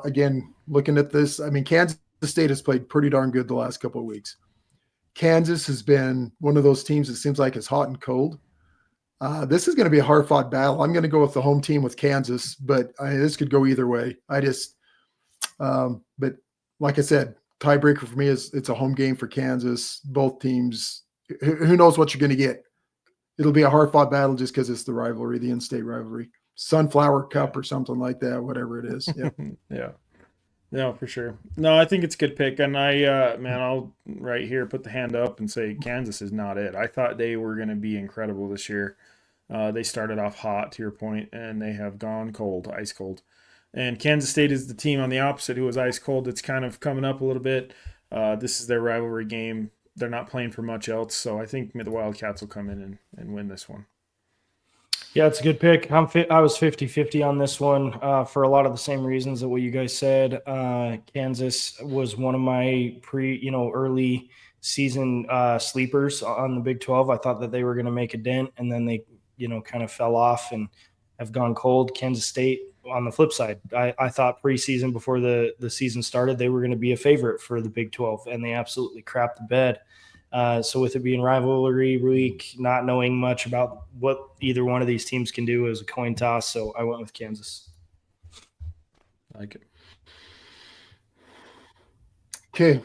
C: again, looking at this, I mean, Kansas State has played pretty darn good the last couple of weeks. Kansas has been one of those teams that seems like it's hot and cold. This is going to be a hard-fought battle. I'm going to go with the home team with Kansas, but this could go either way. But like I said, tiebreaker for me is it's a home game for Kansas. Both teams, who knows what you're going to get. It'll be a hard-fought battle just because it's the rivalry, the in-state rivalry. Sunflower Cup or something like that, whatever it is. Yeah.
B: Yeah. No, for sure. No, I think it's a good pick. And I'll right here put the hand up and say Kansas is not it. I thought they were going to be incredible this year. They started off hot, to your point, and they have gone cold, ice cold. And Kansas State is the team on the opposite who was ice cold. It's kind of coming up a little bit. This is their rivalry game. They're not playing for much else, so I think the Wildcats will come in and win this one.
D: Yeah, it's a good pick. I was 50-50 on this one for a lot of the same reasons that what you guys said. Kansas was one of my early season sleepers on the Big 12. I thought that they were going to make a dent, and then they, kind of fell off and have gone cold. Kansas State, on the flip side, I thought preseason before the season started, they were going to be a favorite for the Big 12, and they absolutely crapped the bed. So with it being rivalry week, not knowing much about what either one of these teams can do, is a coin toss. So I went with Kansas.
B: I like it.
C: Okay.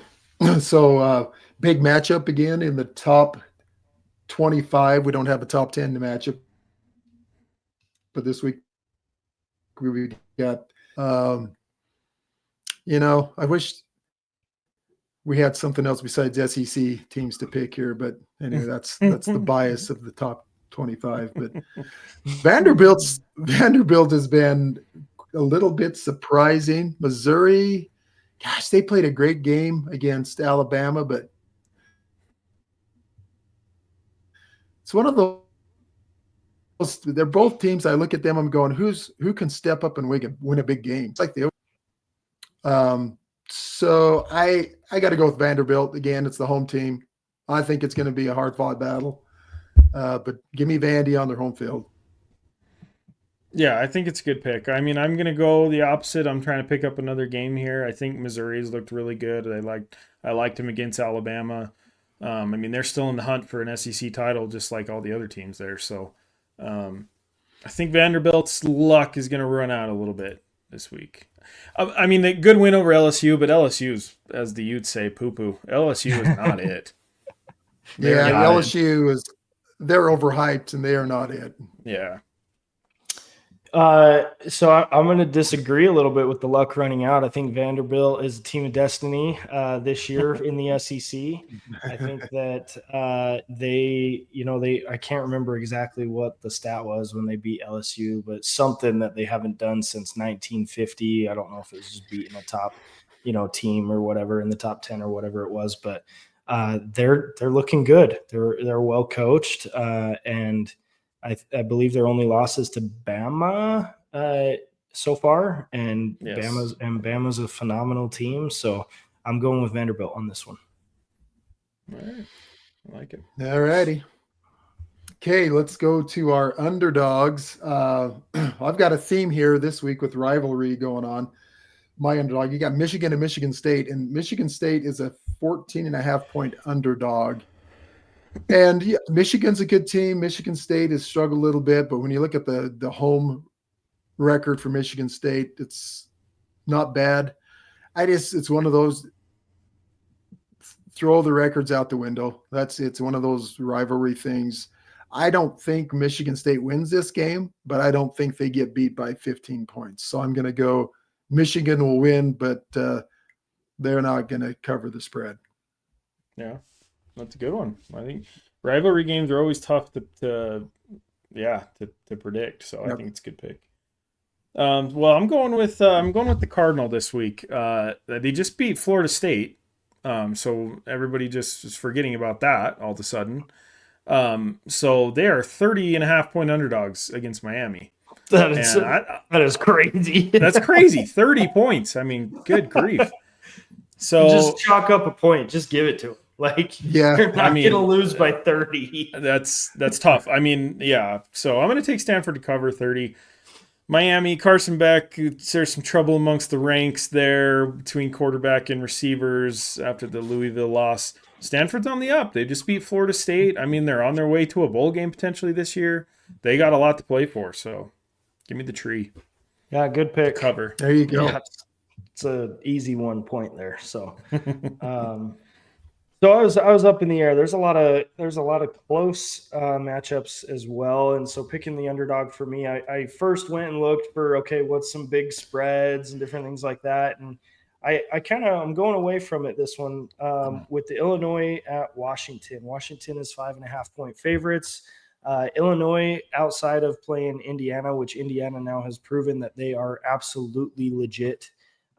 C: So big matchup again in the top 25. We don't have a top 10 matchup, but this week we got, I wish we had something else besides SEC teams to pick here, but anyway, that's the bias of the top 25. But Vanderbilt has been a little bit surprising. Missouri, gosh, they played a great game against Alabama, but it's one of those. They're both teams. I look at them, I'm going, who can step up and win a big game? It's like so I got to go with Vanderbilt again. It's the home team. I think it's going to be a hard-fought battle, but give me Vandy on their home field.
B: Yeah, I think it's a good pick. I mean, I'm going to go the opposite. I'm trying to pick up another game here. I think Missouri's looked really good. I liked them against Alabama. They're still in the hunt for an SEC title, just like all the other teams there. So I think Vanderbilt's luck is going to run out a little bit this week. The good win over LSU, but LSU's, as the Utes say, poo-poo. LSU is not it.
C: LSU they're overhyped and they are not it.
B: Yeah.
D: So I'm going to disagree a little bit with the luck running out. I think Vanderbilt is a team of destiny this year in the SEC. I think that I can't remember exactly what the stat was when they beat LSU, but something that they haven't done since 1950. I don't know if it was just beating a top, team or whatever in the top 10 or whatever it was, but they're looking good. They're well coached, and I believe their only losses to Bama so far, and
B: yes.
D: Bama's a phenomenal team. So I'm going with Vanderbilt on this one.
B: All right, I like it.
C: All righty. Okay, let's go to our underdogs. I've got a theme here this week with rivalry going on. My underdog, you got Michigan and Michigan State, and Michigan State is a 14.5-point underdog. And yeah, Michigan's a good team. Michigan State has struggled a little bit, but when you look at the home record for Michigan State, it's not bad. It's one of those throw the records out the window. It's one of those rivalry things. I don't think Michigan State wins this game, but I don't think they get beat by 15 points. So I'm going to go Michigan will win, but they're not going to cover the spread.
B: Yeah. That's a good one. I think rivalry games are always tough to predict. So I think it's a good pick. Well, I'm going with the Cardinal this week. They just beat Florida State, so everybody just is forgetting about that all of a sudden. So they are 30.5-point underdogs against Miami.
D: That is crazy.
B: That's crazy. 30 points. I mean, good grief. So
D: just chalk up a point. Just give it to them. Like, you're not going to lose by 30.
B: That's tough. I mean, yeah. So I'm going to take Stanford to cover 30. Miami, Carson Beck, there's some trouble amongst the ranks there between quarterback and receivers after the Louisville loss. Stanford's on the up. They just beat Florida State. I mean, they're on their way to a bowl game potentially this year. They got a lot to play for, so give me the tree.
D: Yeah, good pick.
B: Cover.
C: There you go.
D: Yeah, it's an easy 1 point there. So, so I was up in the air. There's a lot of close matchups as well, and so picking the underdog for me, I first went and looked for what's some big spreads and different things like that, and I'm going away from it this one with the Illinois at Washington. Washington is 5.5-point favorites. Illinois, outside of playing Indiana, which Indiana now has proven that they are absolutely legit.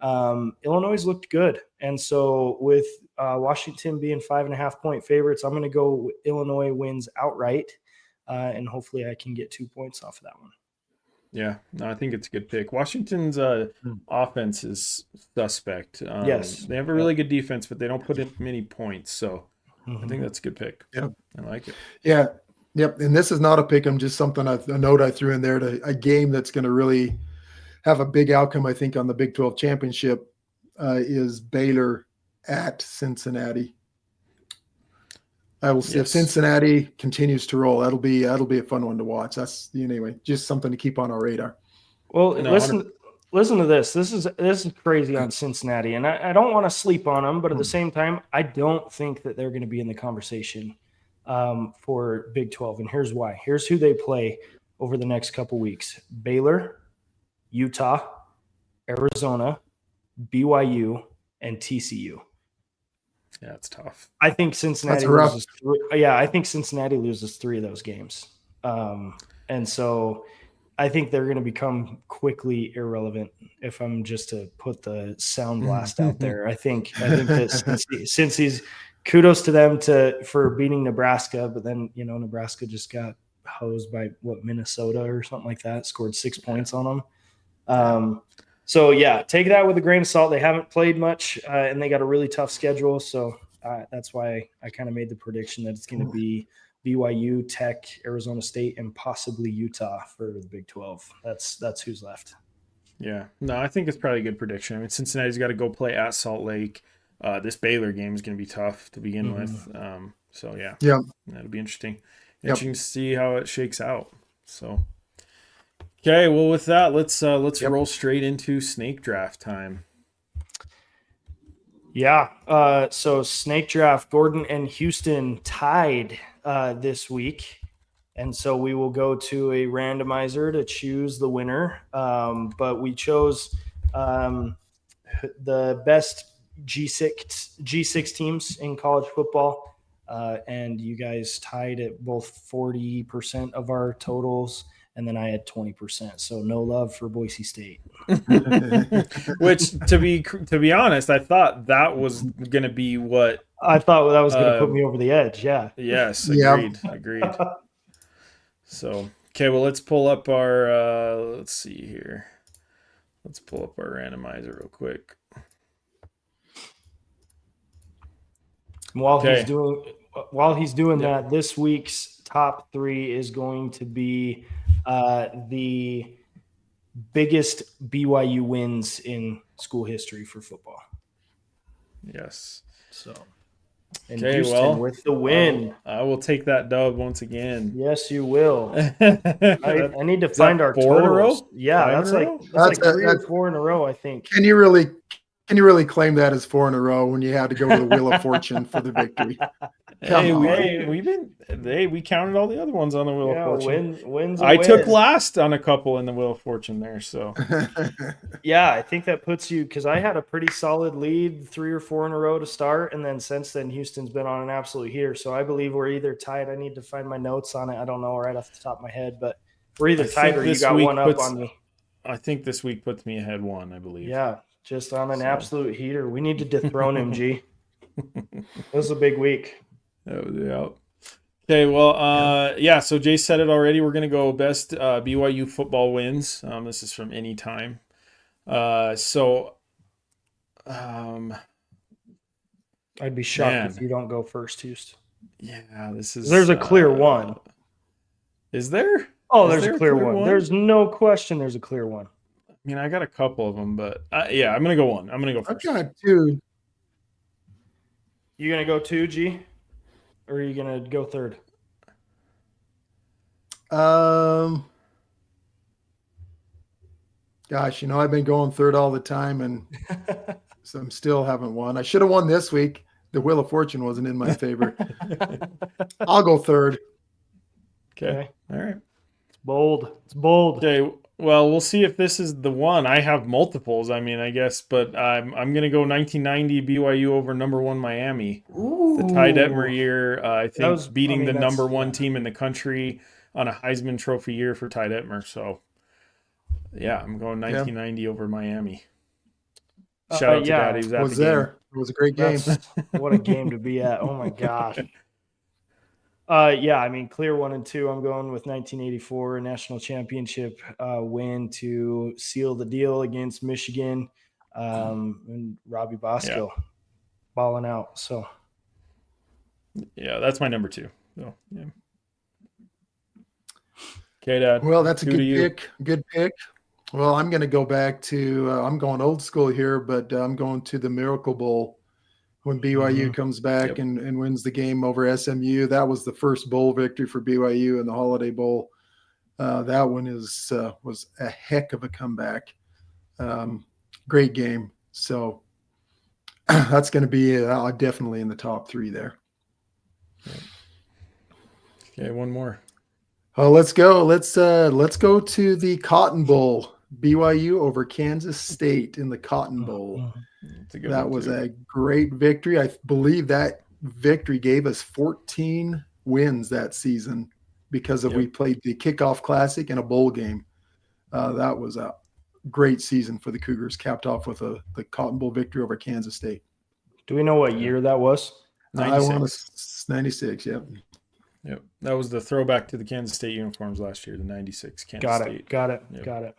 D: Illinois looked good. And so with Washington being 5.5-point favorites, I'm going to go Illinois wins outright. And hopefully I can get 2 points off of that one.
B: Yeah, no, I think it's a good pick. Washington's offense is suspect.
D: Yes.
B: They have a really good defense, but they don't put in many points. So I think that's a good pick.
C: Yeah.
B: I like it.
C: Yeah. Yep. And this is not a pick 'em, just something a note I threw in there to a game that's going to really have a big outcome, I think, on the Big 12 championship is Baylor at Cincinnati. If Cincinnati continues to roll, that'll be a fun one to watch. That's anyway, just something to keep on our radar.
D: Well, listen to this. This is crazy on Cincinnati, and I don't want to sleep on them, but at the same time, I don't think that they're going to be in the conversation for Big 12, and here's why. Here's who they play over the next couple weeks: Baylor, Utah, Arizona, BYU, and TCU.
B: Yeah, it's tough.
D: I think Cincinnati loses. I think Cincinnati loses 3 of those games, and so I think they're going to become quickly irrelevant. If I'm just to put the sound blast out there, I think that Cincy's kudos to them for beating Nebraska, but then Nebraska just got hosed by Minnesota or something like that. Scored 6 points on them. So yeah, take that with a grain of salt. They haven't played much, and they got a really tough schedule. So that's why I kind of made the prediction that it's going to be BYU, Tech, Arizona State, and possibly Utah for the Big 12. That's who's left.
B: Yeah, no, I think it's probably a good prediction. I mean, Cincinnati's got to go play at Salt Lake. This Baylor game is going to be tough to begin with. So yeah, that'll be interesting. Interesting to see how it shakes out. So. Okay, well, with that, let's roll straight into snake draft time.
D: Yeah, so snake draft, Gordon and Houston tied this week, and so we will go to a randomizer to choose the winner. But we chose the best G6 teams in college football, and you guys tied at both 40% of our totals. And then I had 20%. So no love for Boise State.
B: Which, to be honest, I thought that was going to be what
D: I thought that was going to put me over the edge. Yeah.
B: Yes. Agreed. So, okay. Well, let's pull up our. Let's see here. Let's pull up our randomizer real quick.
D: While he's doing that, this week's top 3 is going to be the biggest BYU wins in school history for football.
B: Yes.
D: So,
B: Houston
D: with the win.
B: I will take that dub once again.
D: Yes, you will. I need to find our
B: 4 in a row?
D: totals. Yeah, that's like 3 or 4 in a row, I think.
C: Can you really claim that as 4 in a row when you had to go to the Wheel of Fortune for the victory? Come
B: We counted all the other ones on the Wheel of
D: Yeah,
B: Fortune.
D: wins a
B: I took
D: win.
B: last on a couple in the Wheel of Fortune there, so
D: Yeah, I think that puts you, because I had a pretty solid lead 3 or 4 in a row to start, and then since then Houston's been on an absolute heater. So I believe we're either tied. I need to find my notes on it. I don't know right off the top of my head, but we're either
B: I
D: tied
B: think
D: or you
B: this
D: got
B: week
D: one up
B: puts-
D: on me.
B: I think this week puts me ahead one, I believe.
D: Yeah, just on an
B: So.
D: absolute heater. We need to dethrone him, G. This is a big week.
B: Yeah. Okay, well, so Jay said it already. We're going to go best BYU football wins. This is from any time.
D: I'd be shocked if you don't go first, Houston.
B: Yeah, this is.
D: There's a clear one.
B: Is there?
D: Oh,
B: Is
D: there's
B: there
D: a clear one. There's no question there's a clear one.
B: I mean, I got a couple of them, but yeah, I'm going to go one. I'm going to go
C: I've
B: first.
C: got 2.
D: You going to go 2, G? Or are you going to go third?
C: Gosh, I've been going third all the time, and so I'm still haven't won. I should have won this week. The Wheel of Fortune wasn't in my favor. I'll go third.
B: Okay. All right.
D: It's bold. It's bold.
B: Okay. Well, we'll see if this is the one. I have multiples, I mean, I guess, but I'm going to go 1990 BYU over number 1 Miami.
D: Ooh.
B: The Ty Detmer year, I think beating the number 1
D: yeah.
B: team in the country on a Heisman Trophy year for Ty Detmer. So, yeah, I'm going 1990 over Miami. Shout out to Daddy. He was at the game.
C: It was a great game.
D: What a game to be at. Oh, my gosh. Yeah, I mean, clear 1 and 2. I'm going with 1984 national championship win to seal the deal against Michigan, and Robbie Bosco balling out. So,
B: yeah, that's my number 2. So, yeah. Okay, Dad.
C: Well, that's a good pick. Good pick. Well, I'm going to go back to. I'm going old school here, but I'm going to the Miracle Bowl. When BYU comes back and wins the game over SMU. That was the first bowl victory for BYU in the Holiday Bowl. That one was a heck of a comeback. Great game. So that's going to be definitely in the top 3 there.
B: Okay, one more.
C: Let's go. Let's go to the Cotton Bowl. BYU over Kansas State in the Cotton Bowl. That was a great victory. I believe that victory gave us 14 wins that season because we played the Kickoff Classic and a bowl game. That was a great season for the Cougars, capped off with the Cotton Bowl victory over Kansas State.
D: Do we know what year that was?
B: 96.
C: I want to 96. Yep.
B: Yep. That was the throwback to the Kansas State uniforms last year, the 96 Kansas State.
D: Got it.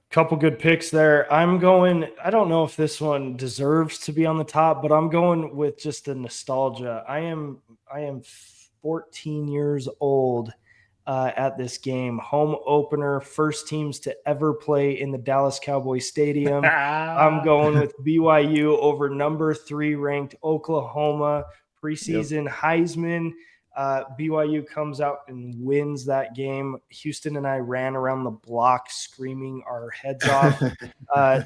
D: Couple good picks there. I don't know if this one deserves to be on the top, but I'm going with just the nostalgia. I am 14 years old at this game. Home opener, first teams to ever play in the Dallas Cowboys Stadium. I'm going with BYU over number 3 ranked Oklahoma, preseason Heisman. BYU comes out and wins that game. Houston and I ran around the block screaming our heads off.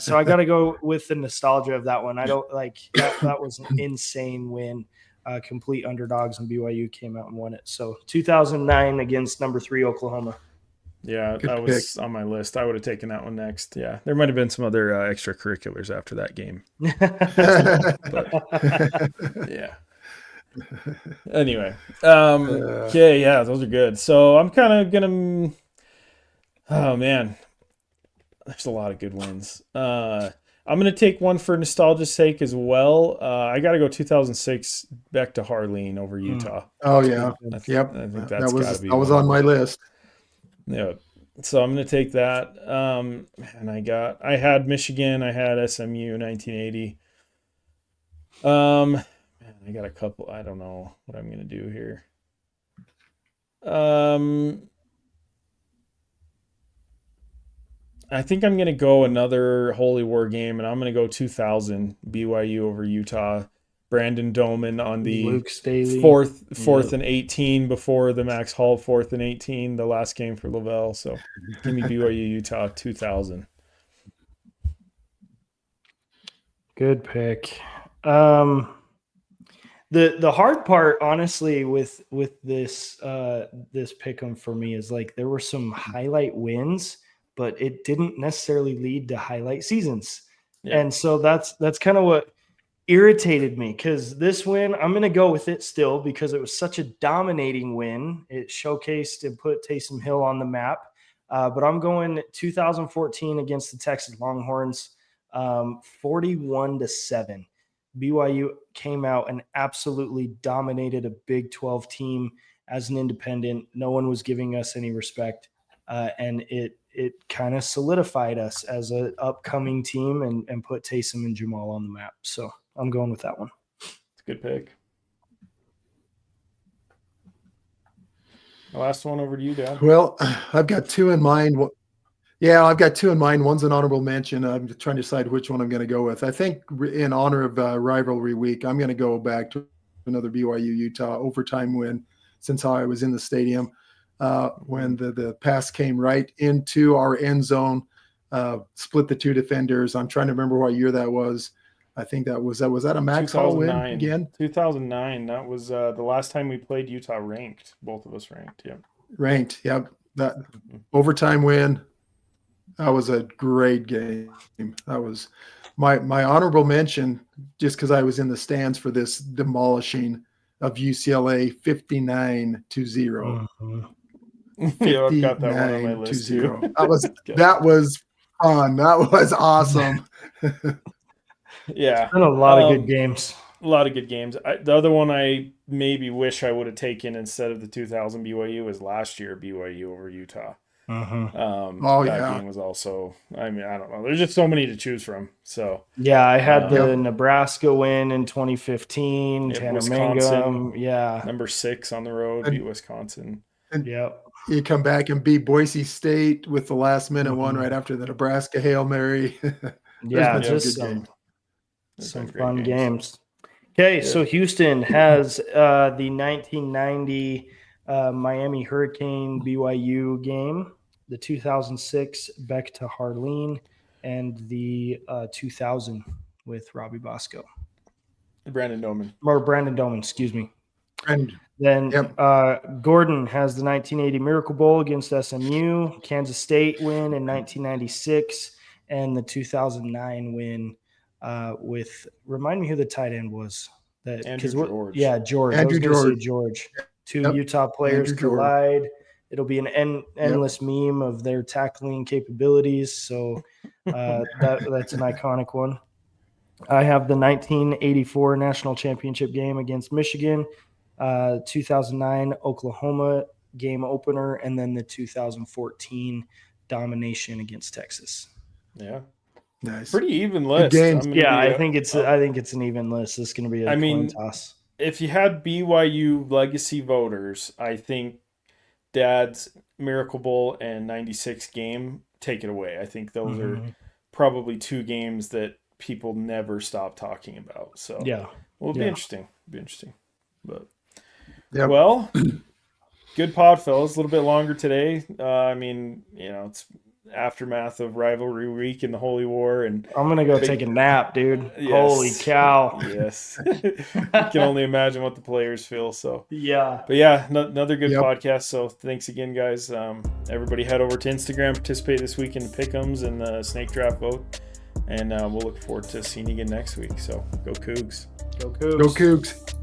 D: So I got to go with the nostalgia of that one. I don't like that was an insane win. Complete underdogs, and BYU came out and won it. So 2009 against number 3 Oklahoma.
B: Yeah, that was on my list. I would have taken that one next. Yeah, there might have been some other extracurriculars after that game. But, yeah. Anyway, okay, yeah, those are good. So I'm kind of gonna. Oh man, there's a lot of good ones. I'm gonna take one for nostalgia's sake as well. I got to go 2006 back to Harline over Utah.
C: Oh yeah,
B: yep. I think that's gotta be.
C: That was on my list.
B: Yeah, so I'm gonna take that. And I had Michigan, I had SMU 1980. I got a couple. I don't know what I'm going to do here. I think I'm going to go another Holy War game, and I'm going to go 2000 BYU over Utah. Brandon Doman on the fourth and 18 before the Max Hall 4th and 18, the last game for Lavelle. So give me BYU Utah 2000.
D: Good pick. The hard part, honestly, with this this pick 'em for me is like there were some highlight wins, but it didn't necessarily lead to highlight seasons.
B: Yeah.
D: And so that's kind of what irritated me, because this win, I'm going to go with it still because it was such a dominating win. It showcased and put Taysom Hill on the map. But I'm going 2014 against the Texas Longhorns, 41-7. BYU came out and absolutely dominated a Big 12 team as an independent. No one was giving us any respect, and it kind of solidified us as an upcoming team and put Taysom and Jamal on the map. So I'm going with that one.
B: It's a good pick. The last one over to you, Dad.
C: Well, I've got two in mind. Yeah, I've got two in mind. One's an honorable mention. I'm trying to decide which one I'm going to go with. I think in honor of rivalry week, I'm going to go back to another BYU-Utah overtime win, since I was in the stadium when the pass came right into our end zone, split the two defenders. I'm trying to remember what year that was. I think was that a Max Hall win again?
B: 2009. That was the last time we played Utah ranked. Both of us ranked. Yeah.
C: Ranked. Yep. That overtime win. That was a great game. That was my honorable mention, just because I was in the stands for this demolishing of UCLA 59-0.
B: Yeah, I've got that one on my list too.
C: That was fun. That was awesome.
B: Yeah.
D: It's been a lot of good games.
B: A lot of good games. The other one I maybe wish I would have taken instead of the 2000 BYU was last year BYU over Utah. That game was also, I mean, I don't know. There's just so many to choose from. So
D: yeah, I had the Nebraska win in 2015, Tanner Mangum. Yeah.
B: Number 6 on the road, beat Wisconsin.
C: And you come back and beat Boise State with the last minute one right after the Nebraska Hail Mary.
D: Yeah, just some fun games. Okay, so Houston has the 1990 Miami Hurricane BYU game, the 2006 Beck to Harleen, and the 2000 with Robbie Bosco.
B: Brandon
D: Doman, excuse me.
C: And
D: then Gordon has the 1980 Miracle Bowl against SMU, Kansas State win in 1996, and the 2009 win with, remind me who the tight end was.
B: George.
D: Yeah, George.
C: Andrew
D: George. Two Utah players collide. It'll be an endless meme of their tackling capabilities. So that's an iconic one. I have the 1984 National Championship game against Michigan, 2009 Oklahoma game opener, and then the 2014 domination against Texas.
B: Yeah.
C: Nice.
B: Pretty even list.
D: I think it's an even list. It's going to be a coin toss.
B: If you had BYU legacy voters, I think Dad's Miracle Bowl and 96 game, take it away. I think those are probably two games that people never stop talking about. So it'll be interesting. But well, good pod, fellas. A little bit longer today. I mean, it's aftermath of rivalry week and the Holy War, and
D: I'm gonna go take a nap, dude. Yes. Holy cow.
B: Yes. I can only imagine what the players feel. So but another good podcast. So thanks again, guys. Everybody head over to Instagram, participate this week in the pick 'ems and the snake draft vote, and we'll look forward to seeing you again next week. So go Cougs.
C: Go Cougs.